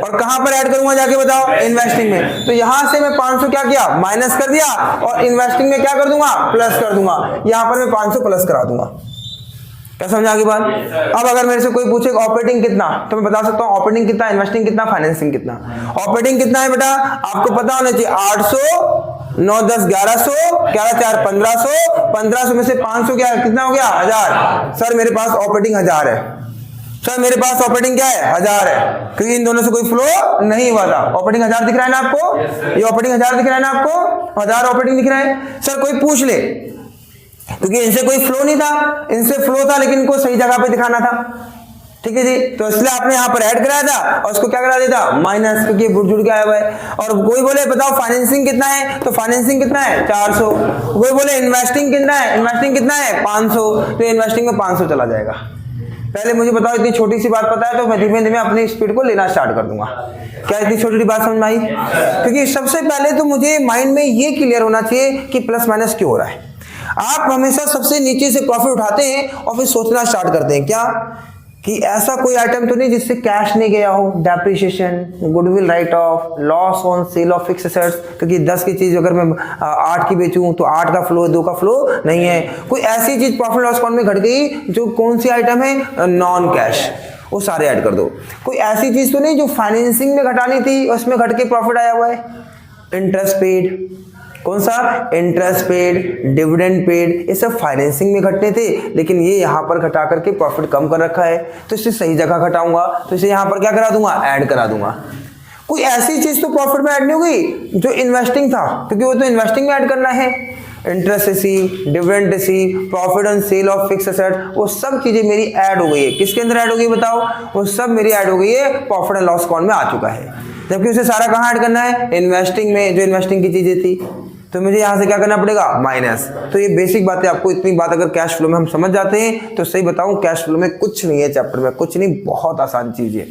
और कहां पर ऐड करूंगा जाके बताओ? इन्वेस्टिंग में। तो यहां से मैं 500 क्या किया? माइनस कर दिया, और इन्वेस्टिंग में क्या कर दूंगा? प्लस कर दूंगा। यहां पर मैं 500 प्लस करा दूंगा। क्या समझा की बात? अब अगर मेरे से कोई पूछे ऑपरेटिंग कितना, तो मैं बता सकता हूं ऑपरेटिंग कितना, इन्वेस्टिंग कितना, फाइनेंसिंग कितना। ऑपरेटिंग कितना है बेटा? आपको पता होना चाहिए 800, 9 10 1100, 11 4 1500, 1500 में से 500 क्या कितना हो गया? 1000। सर मेरे पास ऑपरेटिंग 1000 है, सर मेरे पास ऑपरेटिंग क्या है? 1000 है, क्योंकि इन दोनों से कोई फ्लो नहीं हुआ था। ऑपरेटिंग 1000 दिख रहा है ना आपको? ये ऑपरेटिंग 1000 दिख रहा है ना आपको? 1000 ऑपरेटिंग दिख रहा है। सर कोई पूछ ले, क्योंकि इनसे कोई फ्लो नहीं था, इनसे फ्लो था लेकिन इनको सही जगह पे दिखाना था, ठीक है जी। तो इसलिए आपने यहां पर ऐड कराया था और उसको क्या करा दिया था? माइनस, क्योंकि जुड़ के आया हुआ है। और कोई बोले बताओ फाइनेंसिंग कितना है, तो फाइनेंसिंग कितना है? 400। कोई बोले इन्वेस्टिंग कितना है, इन्वेस्टिंग कितना है? 500, तो इन्वेस्टिंग में 500 चला जाएगा। पहले मुझे बताओ, इतनी छोटी सी बात पता है तो मैं धीमे धीमे अपनी स्पीड को लेना स्टार्ट कर दूंगा। क्या इतनी छोटी बात समझ में आई? क्योंकि सबसे पहले तो मुझे माइंड में ये क्लियर होना चाहिए कि प्लस माइनस क्यों हो रहा है। आप हमेशा सबसे नीचे से प्रॉफिट उठाते हैं और फिर सोचना स्टार्ट करते हैं क्या कि ऐसा कोई आइटम तो नहीं जिससे कैश नहीं गया हो, depreciation, goodwill write of, loss on sale of fixed assets, क्योंकि 10 की चीज अगर मैं 8 की बेचूं तो 8 का फ्लो 2 का फ्लो नहीं है। कोई ऐसी चीज प्रॉफिट लॉस अकाउंट में घट गई जो कौन सी आइटम है? नॉन कैश, वो सारे ऐड कर दो। कोई ऐसी चीज तो नहीं जो फाइनेंसिंग में घटानी थी उसमें घट के प्रॉफिट आया हुआ है? इंटरेस्ट पेड, कौन सा? इंटरेस्ट पेड, डिविडेंड पेड, ये सब फाइनेंसिंग में घटने थे, लेकिन ये यहाँ पर घटा करके प्रॉफिट कम कर रखा है, तो इसे सही जगह घटाऊंगा, तो इसे यहाँ पर क्या करा दूंगा? ऐड करा दूंगा। कोई ऐसी चीज तो प्रॉफिट में ऐड नहीं होगी जो इन्वेस्टिंग था, क्योंकि वो तो इन्वेस्टिंग में ऐड करना है। Interest C, dividend C, profit on sale of fixed asset, वो सब चीजें मेरी ऐड हो गई है। किसके अंदर ऐड हो गई बताओ? वो सब मेरी ऐड हो गई है, प्रॉफिट एंड लॉस अकाउंट में आ चुका है। जबकि उसे सारा कहाँ ऐड करना है, इन्वेस्टिंग में, जो इन्वेस्टिंग की चीजें थी। तो मुझे यहाँ से क्या करना पड़ेगा, माइनस। तो ये बेसिक बात है, आपको इतनी बात अगर कैश फ्लो में हम समझ जाते हैं तो सही बताऊं कैश फ्लो में कुछ नहीं है, चैप्टर में कुछ नहीं, बहुत आसान चीज है।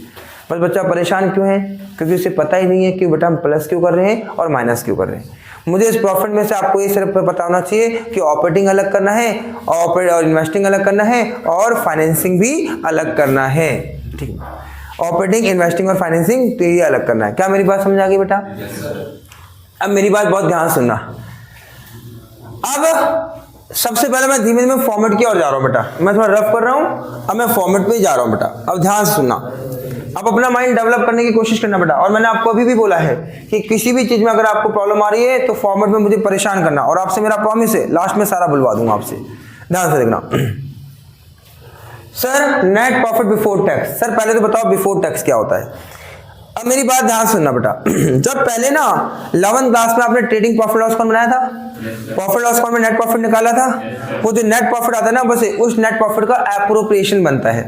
बस बच्चा परेशान क्यों है, क्योंकि उसे पता ही नहीं है कि बेटा हम प्लस क्यों कर रहे हैं और माइनस क्यों कर रहे हैं। मुझे इस प्रॉफिट में से आपको ये सिर्फ पता होना चाहिए कि ऑपरेटिंग अलग करना है और इन्वेस्टिंग अलग करना है और फाइनेंसिंग भी अलग करना है। ठीक है, ऑपरेटिंग, इन्वेस्टिंग और फाइनेंसिंग तो ये अलग करना है। क्या मेरी बात समझ आ गई बेटा? अब मेरी बात बहुत ध्यान सुनना। अब सबसे पहले मैं धीमे धीमे फॉर्मेट की ओर जा रहा हूं बेटा, मैं थोड़ा रफ कर रहा हूं, अब मैं फॉर्मेट पे ही जा रहा हूं बेटा। अब ध्यान से सुनना, अब अपना माइंड डेवलप करने की कोशिश करना बेटा। और मैंने आपको अभी भी बोला है कि किसी भी चीज में अगर आपको प्रॉब्लम आ रही है तो फॉर्मेट में मुझे परेशान करना, और आपसे मेरा प्रॉमिस है लास्ट में सारा बुलवा दूंगा आपसे। ध्यान से देखना। Sir net profit before tax, sir पहले तो बताओ बिफोर टैक्स क्या होता है। अब मेरी बात ध्यान सुनना बेटा। जब पहले ना 11th क्लास में आपने ट्रेडिंग प्रॉफिट लॉस अकाउंट बनाया था, प्रॉफिट लॉस अकाउंट में नेट प्रॉफिट निकाला था, वो जो नेट प्रॉफिट आता है ना, बस उस नेट प्रॉफिट का एप्रोप्रिएशन बनता है।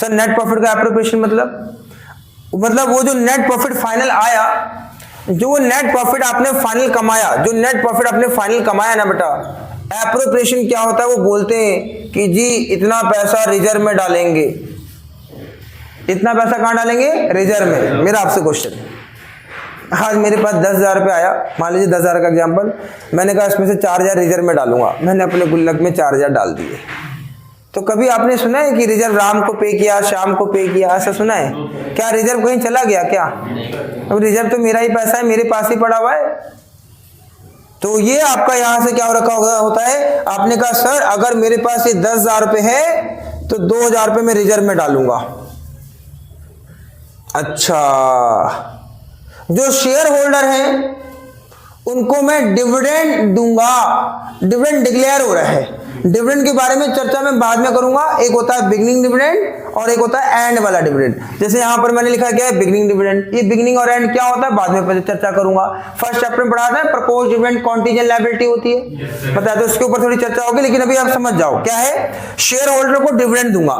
सर नेट प्रॉफिट का एप्रोप्रिएशन मतलब वो जो नेट प्रॉफिट फाइनल आया, जो नेट प्रॉफिट आपने फाइनल कमाया, जो नेट प्रॉफिट आपने फाइनल कमाया ना बेटा, एप्रोप्रिएशन क्या होता है, वो बोलते हैं कि जी इतना पैसा रिजर्व में डालेंगे। इतना पैसा कहां डालेंगे, रिजर्व में। मेरा आपसे क्वेश्चन, आज मेरे पास 10,000 रुपये आया, मान लीजिए 10,000 का एग्जाम्पल, मैंने कहा इसमें से 4,000 रिजर्व में डालूंगा, मैंने अपने गुल्लक में 4,000 डाल दिए। तो कभी आपने सुना है कि रिजर्व राम को पे किया, शाम को पे किया, ऐसा सुना है क्या? रिजर्व कहीं चला गया क्या? अब रिजर्व तो मेरा ही पैसा है, मेरे पास ही पड़ा हुआ है। तो ये आपका यहां से क्या रखा होता है, आपने कहा सर अगर मेरे पास ये 10,000 रुपये है तो 2,000 रुपये मैं रिजर्व में डालूंगा। अच्छा, जो शेयर होल्डर हैं उनको मैं डिविडेंड दूंगा, डिविडेंड डिक्लेयर हो रहा है। डिविडेंड के बारे में चर्चा मैं बाद में करूंगा, एक होता है बिगिनिंग डिविडेंड और एक होता है एंड वाला डिविडेंड। जैसे यहां पर मैंने लिखा क्या है, बिगिनिंग डिविडेंड। ये बिगिनिंग और एंड क्या होता है बाद में चर्चा करूंगा। फर्स्ट चैप्टर में पढ़ा था प्रपोज डिविडेंड कॉन्टीजेंट लायबिलिटी होती है, पता है, तो उसके ऊपर थोड़ी चर्चा होगी, लेकिन अभी आप समझ जाओ क्या है, शेयर होल्डर को डिविडेंड दूंगा,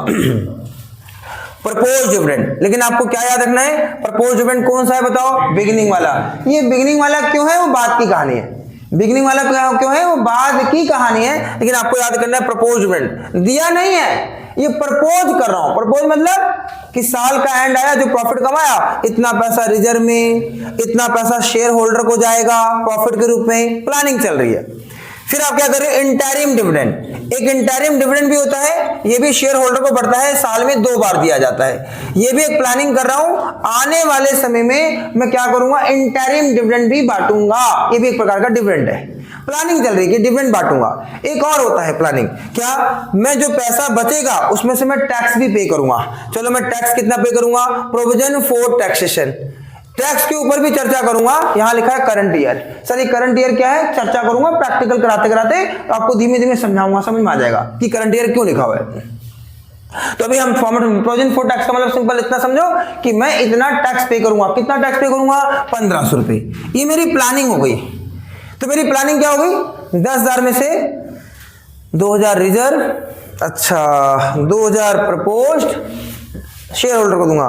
प्रपोज डिविडेंड। लेकिन आपको क्या याद रखना है, प्रपोज डिविडेंड कौन सा है बताओ, बिगिनिंग वाला। ये बिगिनिंग वाला क्यों है, वो बात की कहानी है। बिगिनिंग वाला क्यों है, वो बाद की कहानी है, लेकिन आपको याद करना है प्रपोज डिविडेंड दिया नहीं है, ये प्रपोज कर रहा हूं। प्रपोज मतलब कि साल का एंड आया, जो प्रॉफिट कमाया, इतना पैसा रिजर्व में, इतना पैसा शेयर होल्डर को जाएगा प्रॉफिट के रूप में, प्लानिंग चल रही है। फिर आप क्या करें, इंटरिम डिविडेंड। एक इंटरिम डिविडेंड भी होता है, ये भी शेयर होल्डर को बढ़ता है, साल में 2 बार दिया जाता है। ये भी एक प्लानिंग कर रहा हूं, आने वाले समय में मैं क्या करूंगा, इंटरिम डिविडेंड भी बांटूंगा। ये भी एक प्रकार का डिविडेंड है, प्लानिंग चल रही है, डिविडेंड बांटूंगा। एक और होता है प्लानिंग, क्या, मैं जो पैसा बचेगा उसमें से मैं टैक्स भी पे करूंगा। चलो मैं टैक्स कितना पे करूंगा, प्रोविजन फॉर टैक्सेशन, टैक्स के ऊपर भी चर्चा करूंगा। यहां लिखा है करंट ईयर। सर ये करंट ईयर क्या है, चर्चा करूंगा, प्रैक्टिकल कराते कराते तो आपको धीमे धीमे समझाऊंगा, समझ में आ जाएगा कि करंट ईयर क्यों लिखा हुआ है। तो अभी हम फॉर्मेट, प्रोविजन फॉर टैक्स का मतलब सिंपल इतना समझो कि मैं इतना टैक्स पे करूंगा। कितना टैक्स पे करूंगा, 1,500 रुपए। ये मेरी प्लानिंग हो गई। तो मेरी प्लानिंग क्या हो गई, 10,000 में से 2,000 रिजर्व, अच्छा 2,000 प्रपोज्ड, शेयर होल्डर को दूंगा,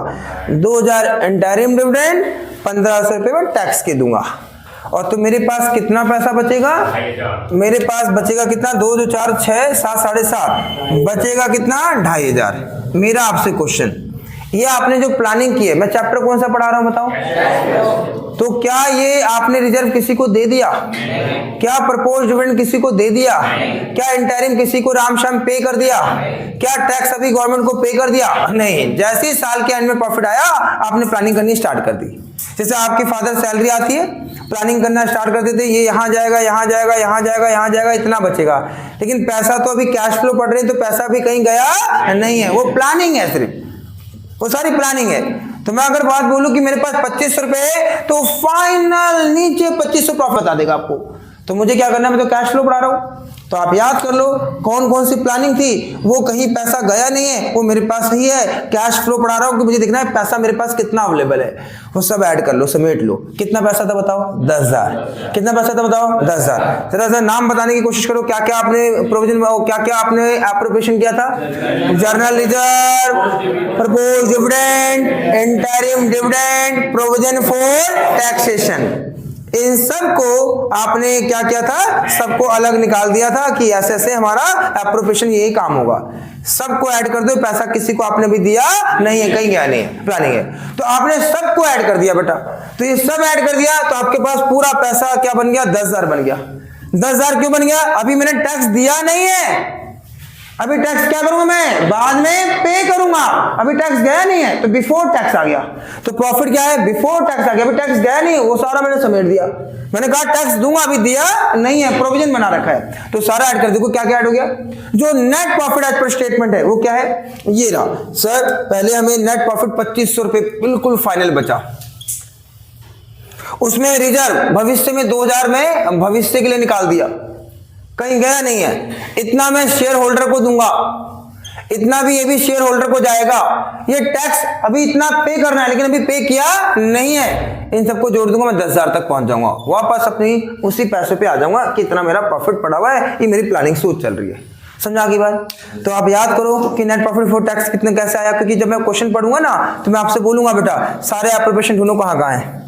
2,000 इंटरिम डिविडेंड, 1,500 रुपए में टैक्स के दूंगा। और तो मेरे पास कितना पैसा बचेगा, मेरे पास बचेगा कितना, 2 2 4 6 7 7.5, बचेगा कितना, 2,500। मेरा आपसे क्वेश्चन, ये आपने जो प्लानिंग की है, मैं चैप्टर कौन सा पढ़ा रहा हूं बताओ, तो क्या ये आपने रिजर्व किसी को दे दिया, क्या प्रपोज डिविडेंड किसी को दे दिया, क्या इंटरिम किसी को राम शाम पे कर दिया, क्या टैक्स अभी गवर्नमेंट को पे कर दिया, नहीं। जैसे ही साल के एंड में प्रॉफिट आया, आपने प्लानिंग करनी स्टार्ट कर दी। जैसे आपके फादर सैलरी आती है, प्लानिंग करना स्टार्ट कर देते, ये यहाँ जाएगा, यहाँ जाएगा, यहाँ जाएगा, यहाँ जाएगा, इतना बचेगा। लेकिन पैसा तो अभी कैश फ्लो पड़ रही है, तो पैसा भी कहीं गया नहीं है, वो प्लानिंग है, सिर्फ वो सारी प्लानिंग है। तो मैं अगर बात बोलूं कि मेरे पास 2500 रुपए है, तो फाइनल नीचे 2500 प्रॉफिट बता देगा आपको। तो मुझे क्या करना है, मैं तो कैश फ्लो पढ़ा रहा हूं, तो आप याद कर लो कौन कौन सी प्लानिंग थी, वो कहीं पैसा गया नहीं है, वो मेरे पास ही है, कैश फ्लो पढ़ा रहा हूं कि मुझे देखना है पैसा मेरे पास कितना अवेलेबल है, वो सब ऐड कर लो, समेट लो। कितना पैसा था बताओ? 10,000। कितना पैसा था बताओ? 10,000। जरा सा नाम बताने की कोशिश करो, क्या क्या आपने प्रोविजन, क्या क्या आपने एप्रोप्रिएशन किया था? General reserve, propose dividend, interim dividend, provision for taxation, इन सब को आपने क्या किया था? सबको अलग निकाल दिया था कि ऐसे ऐसे हमारा एप्रोप्रिएशन यही काम होगा। सबको ऐड कर दो, पैसा किसी को आपने भी दिया नहीं है, कहीं गया नहीं है, प्लानिंग है, तो आपने सबको ऐड कर दिया बेटा। तो ये सब ऐड कर दिया तो आपके पास पूरा पैसा क्या बन गया? 10,000 बन गया। 10,000 क्यों बन गया? अभी मैंने टैक्स दिया नहीं है, अभी टैक्स क्या करूंगा मैं? बाद में पे करूंगा, अभी टैक्स गया नहीं है, तो बिफोर टैक्स आ गया। तो प्रॉफिट क्या है? बिफोर टैक्स आ गया, अभी टैक्स गया नहीं, वो सारा मैंने समेट दिया। मैंने कहा टैक्स दूंगा, अभी दिया नहीं है, प्रोविजन बना रखा है, तो सारा ऐड कर। देखो क्या क्या ऐड हो गया। जो net profit as per statement है वो क्या है? ये रहा सर। पहले हमें नेट प्रॉफिट 2500 रुपए बिल्कुल फाइनल बचा, उसमें रिजर्व भविष्य में 2000 में भविष्य के लिए निकाल दिया, कहीं गया नहीं है। इतना मैं शेयर होल्डर को दूंगा, इतना भी ये भी शेयर होल्डर को जाएगा। ये टैक्स अभी इतना पे करना है लेकिन अभी पे किया नहीं है, इन सबको जोड़ दूंगा मैं 10,000 तक पहुंच जाऊंगा, वापस अपनी उसी पैसे पे आ जाऊंगा कि इतना मेरा प्रॉफिट पड़ा हुआ है, ये मेरी प्लानिंग सोच चल रही है। समझा की बात? तो आप याद करो कि नेट प्रॉफिट बिफोर टैक्स कितने कैसे आया, क्योंकि जब मैं क्वेश्चन पढ़ूंगा ना तो मैं आपसे बोलूंगा बेटा सारे एप्रोप्रिएशन ढूंढो कहाँ कहाँ है,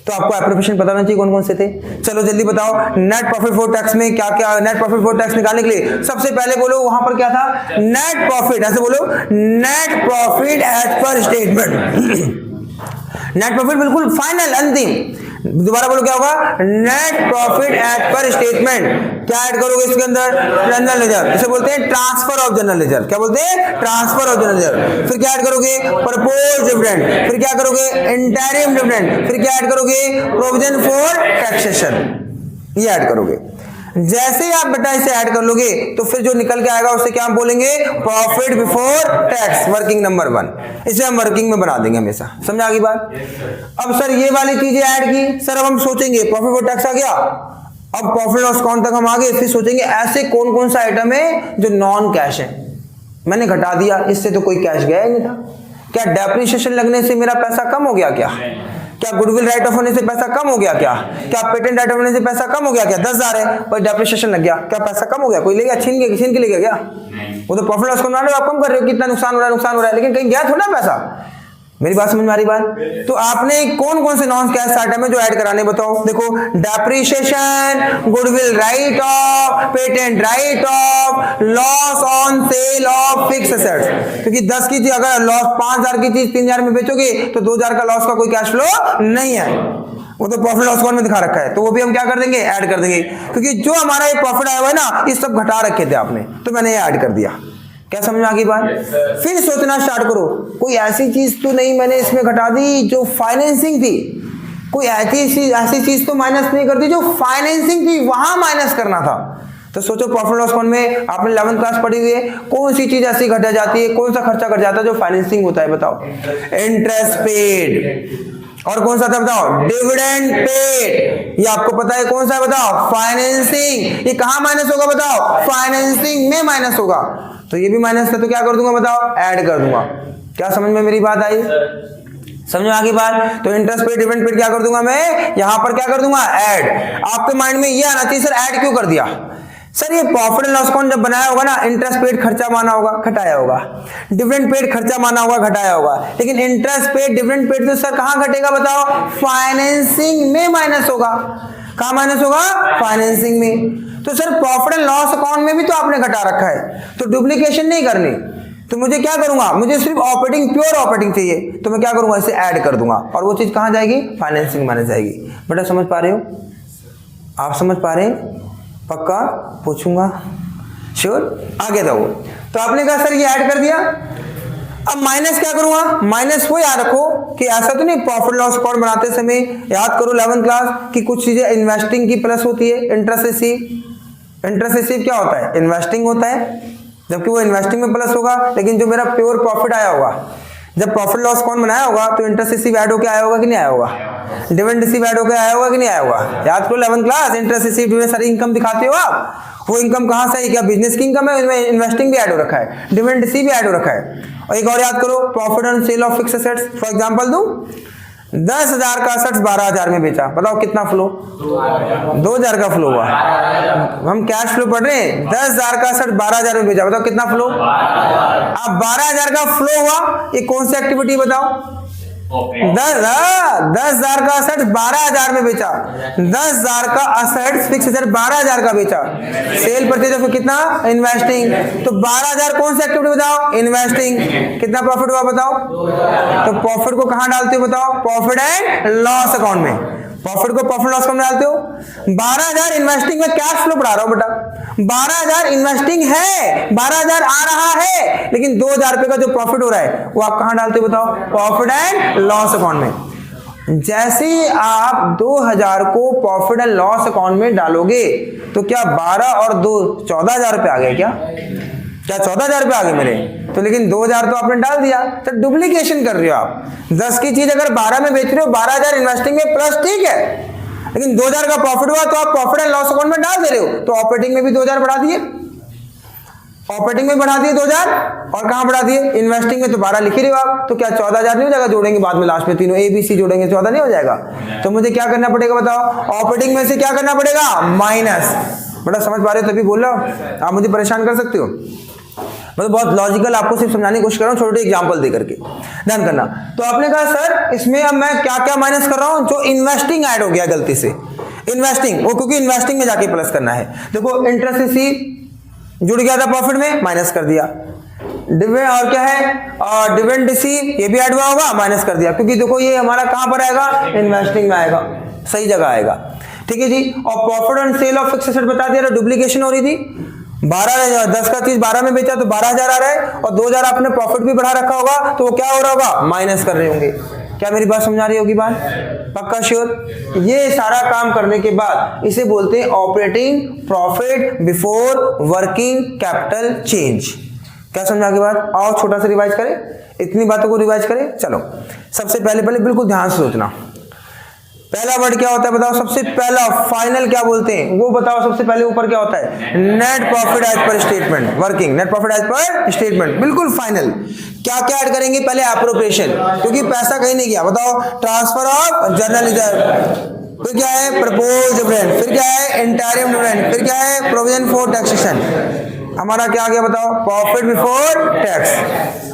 तो आपको एप्रोप्रिएशन पता होना चाहिए कौन कौन से थे। चलो जल्दी बताओ नेट प्रॉफिट बिफोर टैक्स में क्या क्या। नेट प्रॉफिट बिफोर टैक्स निकालने के लिए सबसे पहले बोलो वहां पर क्या था? नेट प्रॉफिट, ऐसे बोलो net profit as per statement. Net profit बिल्कुल फाइनल अंतिम। दोबारा बोलो क्या होगा? Net profit as per statement. क्या ऐड करोगे इसके अंदर? जनरल रिजर्व, इसे बोलते हैं ट्रांसफर ऑफ जनरल रिजर्व। क्या बोलते हैं? Transfer of general reserve. फिर क्या ऐड करोगे? Propose dividend. फिर क्या करोगे? Interim dividend. फिर क्या ऐड करोगे? प्रोविजन फॉर टैक्सेशन, ये ऐड करोगे। जैसे ही आप बेटा इसे ऐड कर लोगे तो फिर जो निकल के आएगा उसे क्या हम बोलेंगे? Profit before tax, working number 1। इसे हम वर्किंग में बना देंगे हमेशा। समझ आ गई बात? अब सर ये वाली चीजें ऐड की, सर अब हम सोचेंगे प्रॉफिट बिफोर टैक्स आ गया, अब प्रॉफिट लॉस अकाउंट तक हम आ गए, फिर सोचेंगे ऐसे कौन कौन सा आइटम है जो नॉन कैश है। मैंने घटा दिया, इससे तो कोई कैश गया ही नहीं था। क्या डेप्रिसिएशन लगने से मेरा पैसा कम हो गया? क्या गुडविल राइट ऑफ होने से पैसा कम हो गया? क्या पेटेंट राइट ऑफ होने से पैसा कम हो गया? 10,000 है पर डेप्रिसिएशन लग गया, क्या पैसा कम हो गया? कोई ले गया? छीन के ले गया क्या? वो तो प्रॉफिट लॉस अकाउंट आप कम कर रहे हो, कितना नुकसान हो रहा है, लेकिन कहीं गया थोड़ा पैसा। मेरी बात समझ में आ रही बात? तो आपने कौन कौन से नॉन कैश आइटम है जो ऐड कराने बताओ। देखो depreciation, goodwill write off, patent write of, loss on sale of fix assets. क्योंकि 10 की चीज अगर लॉस 5,000 की चीज 3,000 में बेचोगे तो 2,000 का लॉस का कोई कैश फ्लो नहीं है, वो तो प्रॉफिट लॉस अकाउंट में दिखा रखा है, तो वो भी हम क्या कर देंगे? ऐड कर देंगे। क्योंकि जो हमारा ये प्रॉफिट आया हुआ है ना, ये सब घटा रखे थे आपने, तो मैंने ये ऐड कर दिया। क्या समझ में आ गई बात? फिर सोचना स्टार्ट करो, कोई ऐसी चीज तो नहीं मैंने इसमें घटा दी जो फाइनेंसिंग थी, कोई ऐसी चीज तो माइनस नहीं कर दी जो फाइनेंसिंग थी, वहां माइनस करना था। तो सोचो प्रॉफिट लॉस अकाउंट में आपने 11th क्लास पढ़ी हुई है, कौन सी चीज ऐसी घट जाती है, कौन सा खर्चा घट जाता है जो फाइनेंसिंग होता है? बताओ। इंटरेस्ट पेड, और कौन सा था बताओ? Dividend paid. ये आपको पता है कौन सा है बताओ? फाइनेंसिंग। ये कहां माइनस होगा बताओ? फाइनेंसिंग में माइनस होगा। तो ये भी माइनस था, तो क्या कर दूंगा बताओ? ऐड कर दूंगा। क्या समझ में मेरी बात आई? समझ में आ गई बात? तो इंटरेस्ट पेड, डिविडेंड पेड क्या कर दूंगा मैं? यहां पर क्या कर दूंगा? ऐड। आपके माइंड में ये आना चाहिए सर ऐड क्यों कर दिया? सर ये प्रॉफिट एंड लॉस अकाउंट जब बनाया होगा ना, इंटरेस्ट पेड खर्चा माना होगा, घटाया होगा, डिविडेंड पेड खर्चा माना होगा, घटाया होगा, लेकिन इंटरेस्ट पेड, डिविडेंड पेड तो सर कहां घटेगा बताओ? फाइनेंसिंग में माइनस होगा। कहां माइनस होगा? फाइनेंसिंग में। तो sir profit and loss account में भी तो आपने घटा रखा है, तो डुप्लीकेशन नहीं करनी, तो मुझे क्या करूंगा? मुझे सिर्फ ऑपरेटिंग, प्योर ऑपरेटिंग चाहिए, तो मैं क्या करूंगा? इसे ऐड कर दूंगा, और वो चीज कहां जाएगी? फाइनेंसिंग माने जाएगी। बेटा समझ पा रहे हो? आप समझ पा रहे हैं? पक्का? पूछूंगा, श्योर? आगे दो। तो आपने कहा सर ये ऐड कर दिया, अब माइनस क्या करूंगा? माइनस वो याद रखो कि ऐसा तो नहीं प्रॉफिट लॉस अकाउंट बनाते समय याद करो 11th क्लास की कुछ चीजें इन्वेस्टिंग की प्लस होती है, इंटरेस्ट रिसीव। इंटरेस्ट रिसीव क्या होता है? इन्वेस्टिंग होता है, जबकि वो इन्वेस्टिंग में प्लस होगा, लेकिन जो मेरा प्योर प्रॉफिट आया होगा, जब प्रॉफिट लॉस अकाउंट बनाया होगा तो इंटरेस्ट रिसीव ऐड होकर आया होगा कि नहीं आया होगा? डिविडेंड रिसीव ऐड होकर आया होगा कि नहीं आया होगा? याद करो 11th class, interest receive dividend सारी इनकम दिखाते हो आप, वो इनकम कहाँ से है? क्या बिजनेस की इनकम है? इसमें इन्वेस्टिंग भी ऐड हो रखा है, डिविडेंड रिसीव भी ऐड हो रखा है। और एक और याद करो, profit on sale of fixed assets. For example दूं, 10,000 का असेट्स 12,000 में बेचा, बताओ कितना फ्लो? 2,000 का फ्लो हुआ। हम कैश फ्लो पढ़ रहे हैं, 10,000 का असेट 12,000 में बेचा, बताओ कितना फ्लो? अब 12,000 का फ्लो हुआ, ये कौन सी एक्टिविटी बताओ? 10,000 का असेट 12,000 में बेचा, 10,000 का असेट फिक्स एसेट 12,000 का बेचा, सेल परचेज ऑफ कितना? इन्वेस्टिंग। तो 12,000 कौन सी एक्टिविटी बताओ? इन्वेस्टिंग। कितना प्रॉफिट हुआ बताओ? तो प्रॉफिट को कहां डालते हो बताओ? प्रॉफिट एंड लॉस अकाउंट में। प्रॉफिट को प्रॉफिट लॉस अकाउंट में डालते हो। 12,000 इन्वेस्टिंग में कैश फ्लो बढ़ा रहा हूं बेटा, 12,000 इन्वेस्टिंग है, 12,000 आ रहा है, लेकिन 2,000 रुपए का जो प्रॉफिट हो रहा है वो आप कहां डालते हो बताओ? प्रॉफिट एंड लॉस अकाउंट में। जैसे ही आप 2,000 को प्रॉफिट एंड लॉस अकाउंट में डालोगे तो क्या 12 और 2 14,000 रुपए आ गए? क्या 14,000 रुपए आ गए मेरे? तो लेकिन 2,000 तो आपने डाल दिया, तो डुप्लीकेशन कर रहे हो आप। 10 की चीज अगर 12 में बेच रहे हो, 12,000 इन्वेस्टिंग में प्लस, ठीक है, लेकिन 2,000 का प्रॉफिट हुआ तो आप प्रॉफिट एंड लॉस अकाउंट में डाल दे रहे हो, तो ऑपरेटिंग में भी 2,000 बढ़ा दिए, ऑपरेटिंग में बढ़ा दिए 2,000, और कहां बढ़ा दिए? इन्वेस्टिंग में तो 12 लिख ही रहे हो आप, तो क्या 14,000 नहीं हो जाएगा? जोड़ेंगे बाद में लास्ट में तीनों ABC जोड़ेंगे, 14 नहीं हो जाएगा? तो मुझे क्या करना पड़ेगा बताओ? ऑपरेटिंग में से क्या करना पड़ेगा? माइनस। बड़ा समझ पा रहे हो तभी बोल रहा हूं, आप मुझे परेशान कर सकते हो, मतलब बहुत लॉजिकल आपको सिर्फ समझाने की कोशिश कर रहा हूं, छोटे एग्जांपल दे करके ध्यान करना। तो आपने कहा सर इसमें अब मैं क्या क्या माइनस कर रहा हूं? जो इन्वेस्टिंग ऐड हो गया गलती से, इन्वेस्टिंग, वो क्योंकि इन्वेस्टिंग में जाके प्लस करना है। देखो इंटरेस्ट रिसीव जुड़ गया था प्रॉफिट में, माइनस कर दिया। डिविडेंड और क्या है? डिविडेंड रिसीव, ये भी ऐड हुआ होगा, माइनस कर दिया, क्योंकि देखो ये हमारा कहां पर आएगा? इन्वेस्टिंग में आएगा, सही जगह आएगा, ठीक है जी। और profit on sale of fixed asset बता दिया, डुप्लीकेशन हो रही थी। 10 का चीज 12 में बेचा तो 12,000 आ रहा है, और 2,000 आपने प्रॉफिट भी बढ़ा रखा होगा, तो वो क्या हो रहा होगा? माइनस कर रहे होंगे। क्या मेरी बात समझा रही होगी बात? पक्का श्योर? ये सारा काम करने के बाद इसे बोलते हैं operating profit before working capital change. क्या समझा के बाद? आओ छोटा सा रिवाइज करें, इतनी बातों को रिवाइज करें। चलो सबसे पहले बिल्कुल ध्यान से सोचना, पहला वर्ड क्या होता है बताओ? सबसे पहला फाइनल क्या बोलते हैं वो बताओ? सबसे पहले ऊपर क्या होता है? Net profit as per statement, working net profit as per statement, बिल्कुल फाइनल। क्या क्या ऐड करेंगे? पहले एप्रोप्रिएशन, क्योंकि पैसा कहीं नहीं गया, बताओ ट्रांसफर ऑफ जनरल रिजर्व, फिर क्या है? प्रपोज डिविडेंड, फिर क्या है? इंटरिम डिविडेंड, फिर क्या है? Provision for taxation. हमारा क्या आ गया बताओ? Profit before tax.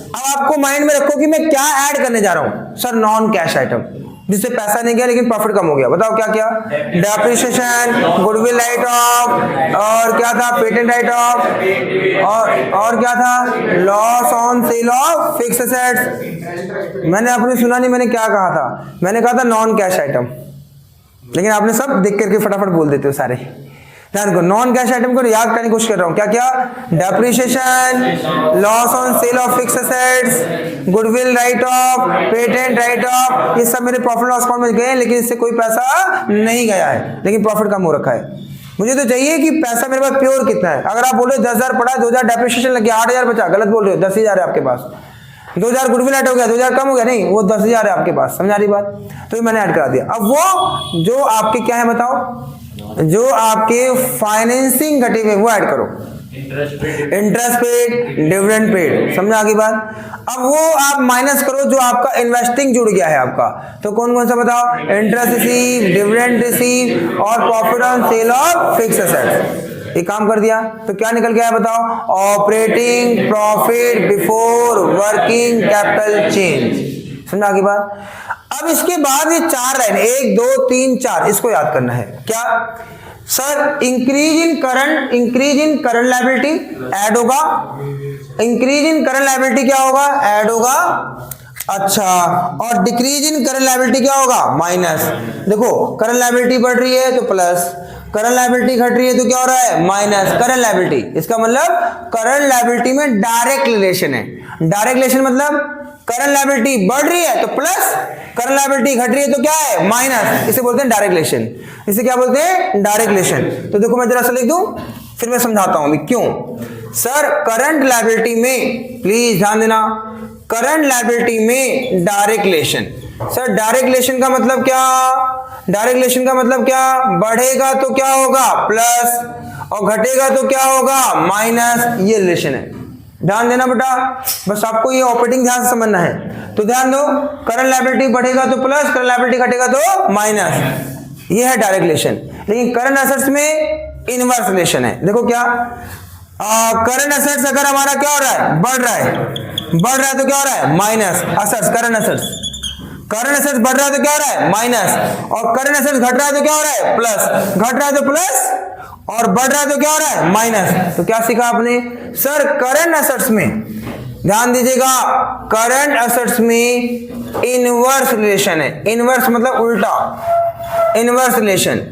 अब आपको माइंड में रखो कि मैं क्या ऐड करने जा रहा हूं। सर नॉन कैश आइटम, जिससे पैसा नहीं गया लेकिन प्रॉफिट कम हो गया, बताओ क्या क्या? डेप्रिसिएशन, गुडविल राइट ऑफ, और क्या था? पेटेंट राइट ऑफ, और क्या था? Loss on sale of fixed assets. मैंने आपने सुना नहीं मैंने क्या कहा था? मैंने कहा था नॉन कैश आइटम, लेकिन आपने सब देख करके फटाफट बोल देते हो सारे। ध्यान को, नॉन कैश आइटम को याद करने की कोशिश कर रहा हूं। क्या क्या? Depreciation, loss on sale of fixed assets, goodwill write off, patent write of, ये सब मेरे प्रॉफिट लॉस अकाउंट में गए, लेकिन इससे कोई पैसा नहीं गया है, लेकिन प्रॉफिट कम हो रखा है। मुझे तो चाहिए कि पैसा मेरे पास प्योर कितना है। अगर आप बोले 10,000 पड़ा, 2,000 डेप्रिसिएशन लग गया, 8,000 बचा, गलत बोल रहे हो, 10,000 है आपके पास। 2,000 गुडविल ऐड हो गया, 2,000 कम हो गया, नहीं वो 10,000 है आपके पास, समझ आ रही बात? तो ये मैंने ऐड करा दिया। अब वो जो आपके क्या है बताओ? जो आपके फाइनेंसिंग घटे हुए वो ऐड करो, इंटरेस्ट पेड, डिविडेंड पेड, समझा आगे बात? अब वो आप माइनस करो जो आपका इन्वेस्टिंग जुड़ गया है आपका, तो कौन कौन सा बताओ? इंटरेस्ट रिसीव, डिविडेंड रिसीव, और profit on sale of fixed assets. ये काम कर दिया तो क्या निकल गया है बताओ? Operating profit before working capital change. समझा आगे बात? अब इसके बाद ये 4 लाइन, 1 2 3 4, इसको याद करना है। क्या sir? Increase in current liability add होगा, इंक्रीज इन करंट लायबिलिटी क्या होगा? ऐड होगा। अच्छा, और डिक्रीज इन करंट लायबिलिटी क्या होगा? माइनस। देखो करंट लायबिलिटी बढ़ रही है तो प्लस, करंट लायबिलिटी घट रही है तो क्या हो रहा है? Minus current liability. इसका मतलब करंट लायबिलिटी में डायरेक्ट रिलेशन है। डायरेक्ट रिलेशन मतलब करंट लायबिलिटी बढ़ रही है तो प्लस, करंट लायबिलिटी घट रही है तो क्या है? माइनस। इसे बोलते हैं डायरेक्ट रिलेशन। इसे क्या बोलते हैं? Direct relation. तो देखो मैं जरा सा लिख दूं, फिर मैं समझाता हूं क्यों। सर करंट लायबिलिटी में, प्लीज ध्यान देना, करंट लायबिलिटी में direct relation. Sir direct relation का मतलब क्या? डायरेक्ट रिलेशन का मतलब क्या? बढ़ेगा तो क्या होगा? प्लस, और घटेगा तो क्या होगा माइनस, ये रिलेशन है। ध्यान देना बेटा, बस आपको ये ऑपरेटिंग ध्यान से समझना है। तो ध्यान दो, करंट लायबिलिटी बढ़ेगा तो प्लस, करंट लायबिलिटी घटेगा तो माइनस, ये है डायरेक्ट रिलेशन। लेकिन करंट एसेट्स में इनवर्स रिलेशन है। देखो क्या, करंट एसेट्स अगर हमारा क्या हो रहा है, बढ़ रहा है तो क्या हो रहा है माइनस, एसेट्स करंट एसेट्स बढ़ रहा है तो क्या हो रहा है माइनस, और करंट एसेट्स घट रहा है तो क्या हो रहा है प्लस, घट रहा है तो प्लस और बढ़ रहा है तो क्या हो रहा है माइनस। तो क्या सीखा आपने सर, करंट एसेट्स में, ध्यान दीजिएगा, करंट एसेट्स में इनवर्स रिलेशन है। इनवर्स मतलब उल्टा, इनवर्स रिलेशन।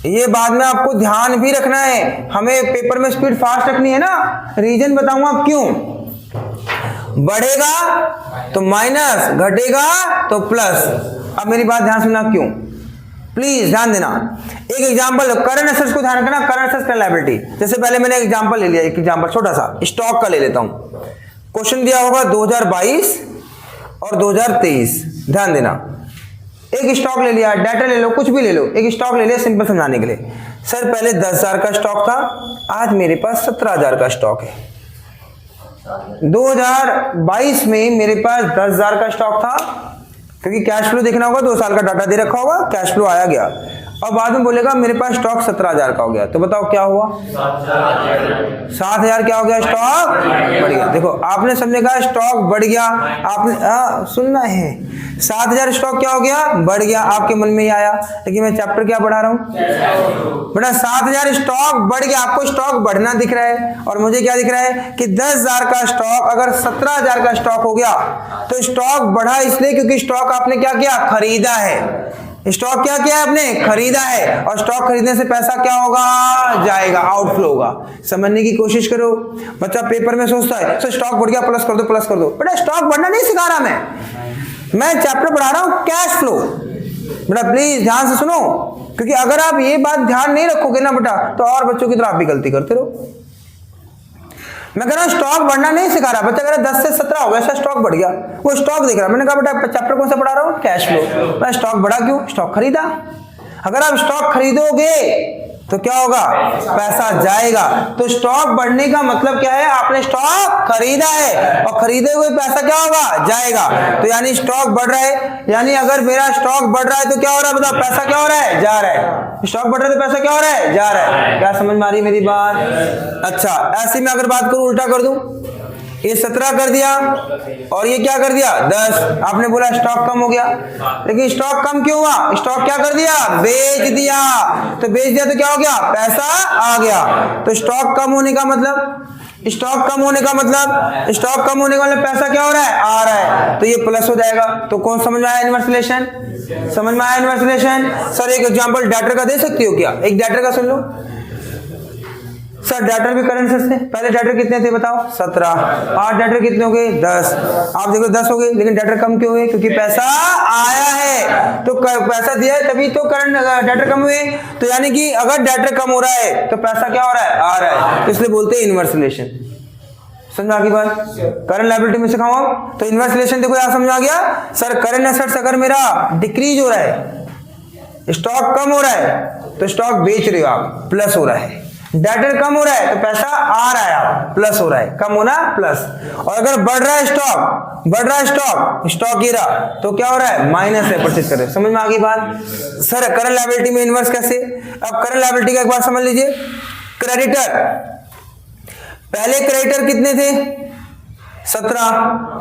ये बाद में आपको ध्यान भी रखना है, हमें पेपर में स्पीड फास्ट रखनी है ना। रीजन बताऊंगा क्यों, बढ़ेगा तो माइनस, घटेगा तो प्लस। अब मेरी बात ध्यान सुनना, क्यों, प्लीज ध्यान देना। एक एग्जांपल, करंट एसेट्स को ध्यान रखना, करंट एसेट्स करंट लायबिलिटी। जैसे पहले मैंने एग्जांपल ले लिया, एक एग्जांपल छोटा सा स्टॉक का ले लेता हूं। क्वेश्चन दिया होगा 2022 और 2023, ध्यान देना। एक स्टॉक ले लिया, डाटा ले लो, कुछ भी ले लो, एक स्टॉक ले लिया सिंपल समझाने के लिए। सर पहले 10,000 का स्टॉक था, आज मेरे पास 17,000 का स्टॉक है। 2022 में मेरे पास 10,000 का स्टॉक था, क्योंकि कैश फ्लो देखना होगा, 2 साल का डाटा दे रखा होगा, कैश फ्लो आया गया। और बाद में बोलेगा मेरे पास स्टॉक 17,000 का हो गया, तो बताओ क्या हुआ, 7,000 क्या हो गया, स्टॉक बढ़ गया। देखो आपने सबने कहा स्टॉक बढ़ गया, आपने सुनना है, 7,000 स्टॉक क्या हो गया, बढ़ गया, आपके मन में ही आया। लेकिन मैं चैप्टर क्या पढ़ा रहा हूँ बेटा, 7,000 स्टॉक बढ़ गया, आपको स्टॉक बढ़ना दिख रहा है, और मुझे क्या दिख रहा है कि 10,000 का स्टॉक अगर 17,000 का स्टॉक हो गया, तो स्टॉक बढ़ा इसलिए क्योंकि स्टॉक आपने क्या किया, खरीदा है। स्टॉक क्या किया आपने, खरीदा है, और स्टॉक खरीदने से पैसा क्या होगा, जाएगा, आउटफ्लो होगा। समझने की कोशिश करो। बच्चा पेपर में सोचता है सर स्टॉक बढ़ गया, प्लस कर दो, प्लस कर दो। बेटा स्टॉक बढ़ना नहीं सिखा रहा मैं चैप्टर पढ़ा रहा हूं कैश फ्लो। बेटा प्लीज ध्यान से सुनो, क्योंकि अगर आप ये बात ध्यान नहीं रखोगे ना बेटा, तो और बच्चों की तरह आप भी गलती करते रहो। मैं कह रहा हूं स्टॉक बढ़ना नहीं सिखा रहा, बच्चा कह रहा 10 से 17 हो गया, ऐसा स्टॉक बढ़ गया, वो स्टॉक देख रहा। मैंने कहा बेटा चैप्टर कौन सा पढ़ा रहा हूं, कैश फ्लो। मैं स्टॉक बढ़ा क्यों, स्टॉक खरीदा। अगर आप स्टॉक खरीदोगे तो क्या होगा, पैसा जाएगा। तो स्टॉक बढ़ने का मतलब क्या है, आपने स्टॉक खरीदा है, और खरीदे हुए पैसा क्या होगा, जाएगा। तो यानी स्टॉक बढ़ रहा है, यानी अगर मेरा स्टॉक बढ़ रहा है तो क्या हो रहा है, बताओ, पैसा क्या हो रहा है, जा रहा है। स्टॉक बढ़ रहा है तो पैसा क्या हो रहा है, जा रहा है। क्या समझ में आ रही मेरी बात? अच्छा, ऐसे में अगर बात करूं, उल्टा कर दूं, ये 17 कर दिया और ये क्या कर दिया 10। आपने बोला स्टॉक कम हो गया, लेकिन स्टॉक कम क्यों हुआ, स्टॉक क्या कर दिया, बेच दिया। तो बेच दिया तो क्या हो गया, पैसा आ गया। तो स्टॉक कम होने का मतलब, स्टॉक कम होने का मतलब, स्टॉक कम होने का मतलब पैसा क्या हो रहा है, आ रहा है, तो ये प्लस हो जाएगा। तो कौन समझ में आया इनवर्स रिलेशन, समझ में आया इनवर्स रिलेशन। सर एक एग्जांपल डेटर का दे सकती हो क्या, एक डेटर का सुन लो। सर डेटर भी करंट एसेट्स थे, पहले डेटर कितने थे बताओ, 17। आज डेटर कितने हो गए, 10। आप देखो 10 हो गए, लेकिन डेटर कम क्यों हुए, क्योंकि पैसा आया है। तो पैसा दिया है तभी तो करंट डेटर कम हुए। तो यानी कि अगर डेटर कम हो रहा है तो पैसा क्या हो रहा है, आ रहा है। तो इसलिए बोलते हैं इनवर्स रिलेशन। समझ आ गई बात, करंट लायबिलिटी में सिखाऊं तो इनवर्स रिलेशन। देखो यार समझ आ गया। सर करंट एसेट्स अगर मेरा डिक्रीज हो रहा है, स्टॉक कम हो रहा है, तो स्टॉक बेच रहे हो आप, प्लस हो रहा है। डेटर कम हो रहा है तो पैसा आ रहा है, आप प्लस हो रहा है, कम होना प्लस। और अगर बढ़ रहा है स्टॉक, बढ़ रहा है स्टॉक गिरा तो क्या हो रहा है, माइनस है, परचेज कर रहे हैं। समझ में आ गई बात। सर करंट लायबिलिटी में इनवर्स कैसे, अब करंट लायबिलिटी का एक बार समझ लीजिए। क्रेडिटर, पहले क्रेडिटर कितने थे, 17,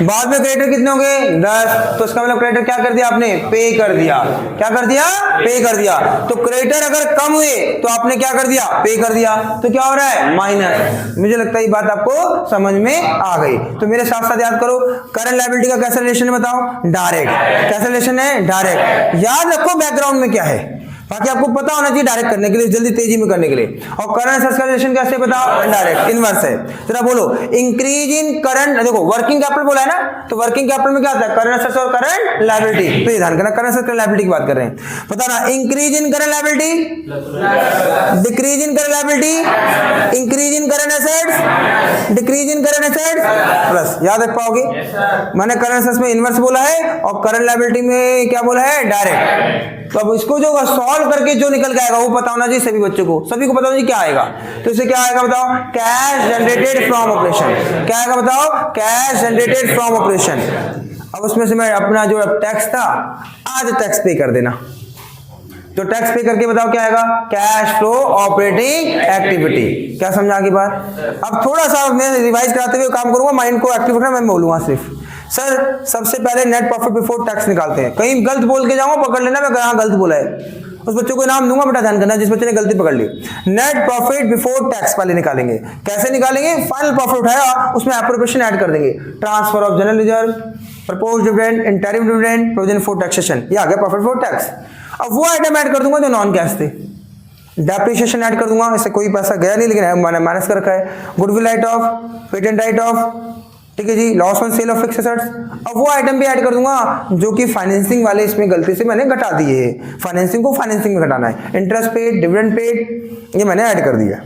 बाद में क्रेडिटर कितने हो गए, 10। तो इसका मतलब क्रेडिटर क्या कर दिया आपने, पे कर दिया। क्या कर दिया, पे कर दिया। तो क्रेडिटर अगर कम हुए तो आपने क्या कर दिया, पे कर दिया। तो क्या हो रहा है, माइनस। मुझे लगता है ये बात आपको समझ में आ गई। तो मेरे साथ साथ याद करो, करंट लायबिलिटी का कैसा रिलेशन है बताओ, डायरेक्ट। कैसा रिलेशन है, डायरेक्ट। याद रखो बैकग्राउंड में क्या है, बाकी आपको पता होना चाहिए डायरेक्ट करने के लिए, जल्दी तेजी में करने के लिए। और करंट एसेट्स का रिलेशन कैसे बताओ, डायरेक्ट, इनवर्स है। जरा बोलो, इंक्रीज इन करंट, देखो वर्किंग कैपिटल बोला है ना, तो वर्किंग कैपिटल में क्या आता है, करंट एसेट्स और करंट लायबिलिटी। तो ये ध्यान करना, करंट एसेट्स करंट लायबिलिटी की बात कर रहे हैं। पता ना, increase in current liability, decrease in current liability, increase in current assets, decrease in current assets, plus, याद रख पाओगे? मैंने करंट असेट्स में इनवर्स बोला है और करंट लायबिलिटी में क्या बोला है? डायरेक्ट। तो अब इसको जो सॉल्व करके जो निकल के आएगा वो पता होना चाहिए सभी बच्चों को, सभी को पता होना चाहिए क्या आएगा। तो इससे क्या आएगा बताओ? Cash generated from operation. क्या आएगा बताओ? Cash generated from operation. अब उसमें से मैं अपना जो टैक्स था आज टैक्स पे कर देना, तो टैक्स पे करके बताओ क्या आएगा? Cash flow operating activity. क्या समझा की बात? अब थोड़ा सा मैं रिवाइज कराते हुए काम करूंगा, माइंड को एक्टिव रखना, मैं बोलूंगा सिर्फ। सर सबसे पहले नेट प्रॉफिट बिफोर टैक्स निकालते हैं। कहीं गलत बोल के जाऊंगा पकड़ लेना मैं कहाँ गलत बोला है, उस बच्चों को नाम दूंगा, बेटा ध्यान करना जिस बच्चे ने गलती पकड़ ली। नेट प्रॉफिट बिफोर टैक्स वाले निकालेंगे। कैसे निकालेंगे? फाइनल प्रॉफिट उठाया उसमें एप्रोप्रिएशन ऐड कर देंगे, transfer of general reserve, proposed dividend, interim dividend, provision for taxation, ये आ गया प्रॉफिट बिफोर टैक्स। अब वो आइटम ऐड कर दूंगा जो नॉन कैश थे, डेप्रिसिएशन ऐड कर दूंगा, इससे कोई पैसा गया नहीं लेकिन मैंने माइनस कर रखा है, goodwill write off, patent write off, ठीक है जी, loss on sale of fixed assets. अब वो आइटम भी ऐड कर दूंगा जो कि फाइनेंसिंग वाले इसमें गलती से मैंने घटा दिए है, फाइनेंसिंग को फाइनेंसिंग में घटाना है, इंटरेस्ट पेड, डिविडेंड पेड, ये मैंने ऐड कर दिया।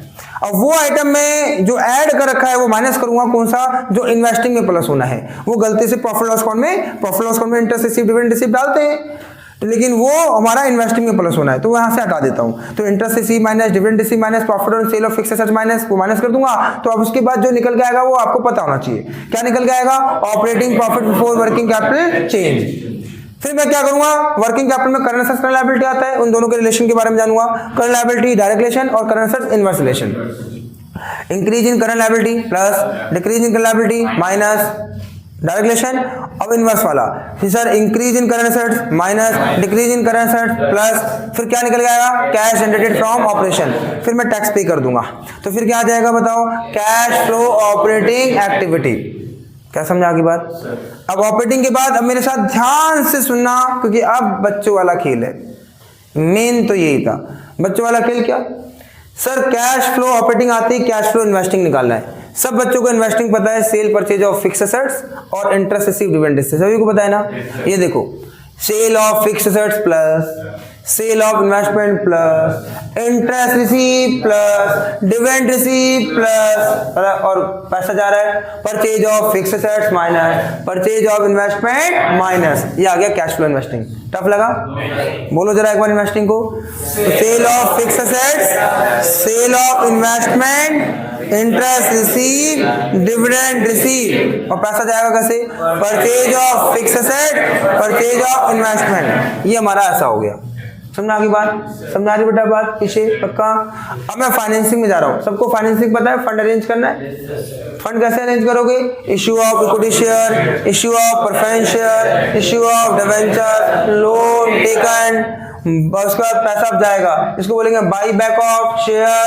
अब वो आइटम में जो ऐड कर रखा है वो माइनस करूंगा, कौन सा? जो इन्वेस्टिंग में प्लस होना है, वो गलती से प्रॉफिट लॉस अकाउंट में इंटरेस्ट रिसीव डिविडेंड रिसीव डालते हैं, लेकिन वो हमारा इन्वेस्टिंग में प्लस होना है तो वहां से हटा देता हूं। तो interest receive minus, dividend receive minus, profit on sale of fixed assets minus, वो माइनस कर दूंगा। तो अब उसके बाद जो निकल के आएगा वो आपको पता होना चाहिए। क्या निकल के आएगा? Operating profit before working capital change. फिर मैं क्या करूंगा? वर्किंग कैपिटल में करंट असेट्स करंट लायबिलिटी आता है, उन दोनों के रिलेशन के बारे में जानूंगा। करंट लायबिलिटी डायरेक्ट रिलेशन और current assets inverse relation. Increase in current liability plus decrease in current liability minus direct relation. अब इनवर्स वाला फिर sir increase in current assets minus decrease in current assets plus फिर क्या निकल के आएगा? Cash generated from operation. फिर मैं टैक्स पे कर दूंगा तो फिर क्या आ जाएगा बताओ? Cash flow operating activity. क्या समझा की बात? अब ऑपरेटिंग के बाद अब मेरे साथ ध्यान से सुनना क्योंकि अब बच्चों वाला खेल है, मेन तो यही था। बच्चों वाला खेल क्या? सर कैश फ्लो ऑपरेटिंग आती है, कैश फ्लो इन्वेस्टिंग निकालना है। सब बच्चों को इन्वेस्टिंग पता है, sale purchase of fixed assets और इंटरेस्ट रिसीव डिविडेंड, सभी को पता है ना। ये देखो sale of fixed assets plus sale of investment plus interest receive plus dividend receive plus और पैसा जा रहा है purchase of fixed assets minus purchase of investment minus, ये आ गया कैश फ्लो इन्वेस्टिंग। टफ लगा? बोलो जरा एक बार इन्वेस्टिंग को। Sale of fixed assets, sale of investment, interest receive, dividend receive और पैसा जाएगा कैसे? Purchase of fixed asset, purchase of investment. ये हमारा ऐसा हो गया। समझा की बात? समझा रही बेटा बात पीछे पक्का? अब मैं फाइनेंसिंग में जा रहा हूँ। सबको फाइनेंसिंग पता है, फंड अरेंज करना है। फंड कैसे अरेंज करोगे? Issue of equity share, issue of preference share, issue of debenture, loan taken, उसके बाद पैसा अब जाएगा, इसको बोलेंगे by back of share,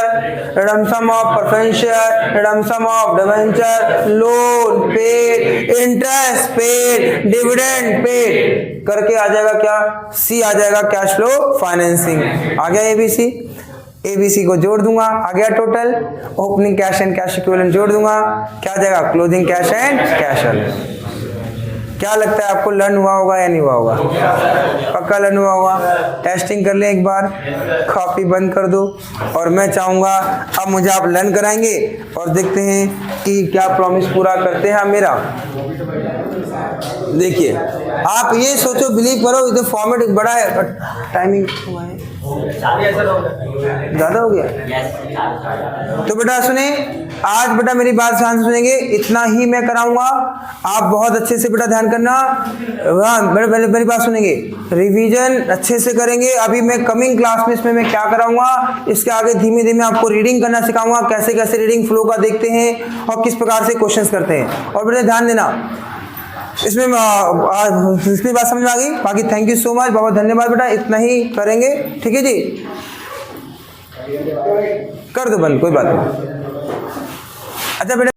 redemption of preference share, redemption of debenture, loan paid, interest paid, dividend paid करके आ जाएगा क्या? सी आ जाएगा कैश फ्लो फाइनेंसिंग। आ गया एबीसी, एबीसी को जोड़ दूंगा, आ गया total. Opening cash and cash equivalent जोड़ दूंगा, क्या आ जाएगा? Closing cash and cash balance. क्या लगता है आपको लर्न हुआ होगा या नहीं हुआ होगा? पक्का लर्न हुआ होगा। टेस्टिंग कर ले एक बार, कॉपी बंद कर दो और मैं चाहूंगा अब मुझे आप लर्न कराएंगे और देखते हैं कि क्या प्रॉमिस पूरा करते हैं मेरा। देखिए आप ये सोचो, बिलीव करो, इधर फॉर्मेट बड़ा है, टाइमिंग हुआ है ज्यादा हो गया। तो बेटा सुने, आज बेटा मेरी बात ध्यान से सुनेंगे, इतना ही मैं कराऊंगा। आप बहुत अच्छे से बेटा ध्यान करना, मेरी बात सुनेंगे, रिवीजन अच्छे से करेंगे। अभी मैं कमिंग क्लास में इसमें मैं क्या कराऊंगा, इसके आगे धीमे धीमे आपको रीडिंग करना सिखाऊंगा, कैसे कैसे रीडिंग फ्लो का देखते हैं और किस प्रकार से क्वेश्चंस करते हैं। और बेटा ध्यान देना इसमें इसमें बात समझ में आ गई। बाकी थैंक यू सो मच, बहुत धन्यवाद बेटा, इतना ही करेंगे, ठीक है जी। कर दो बंद, कोई बात नहीं। अच्छा बेटा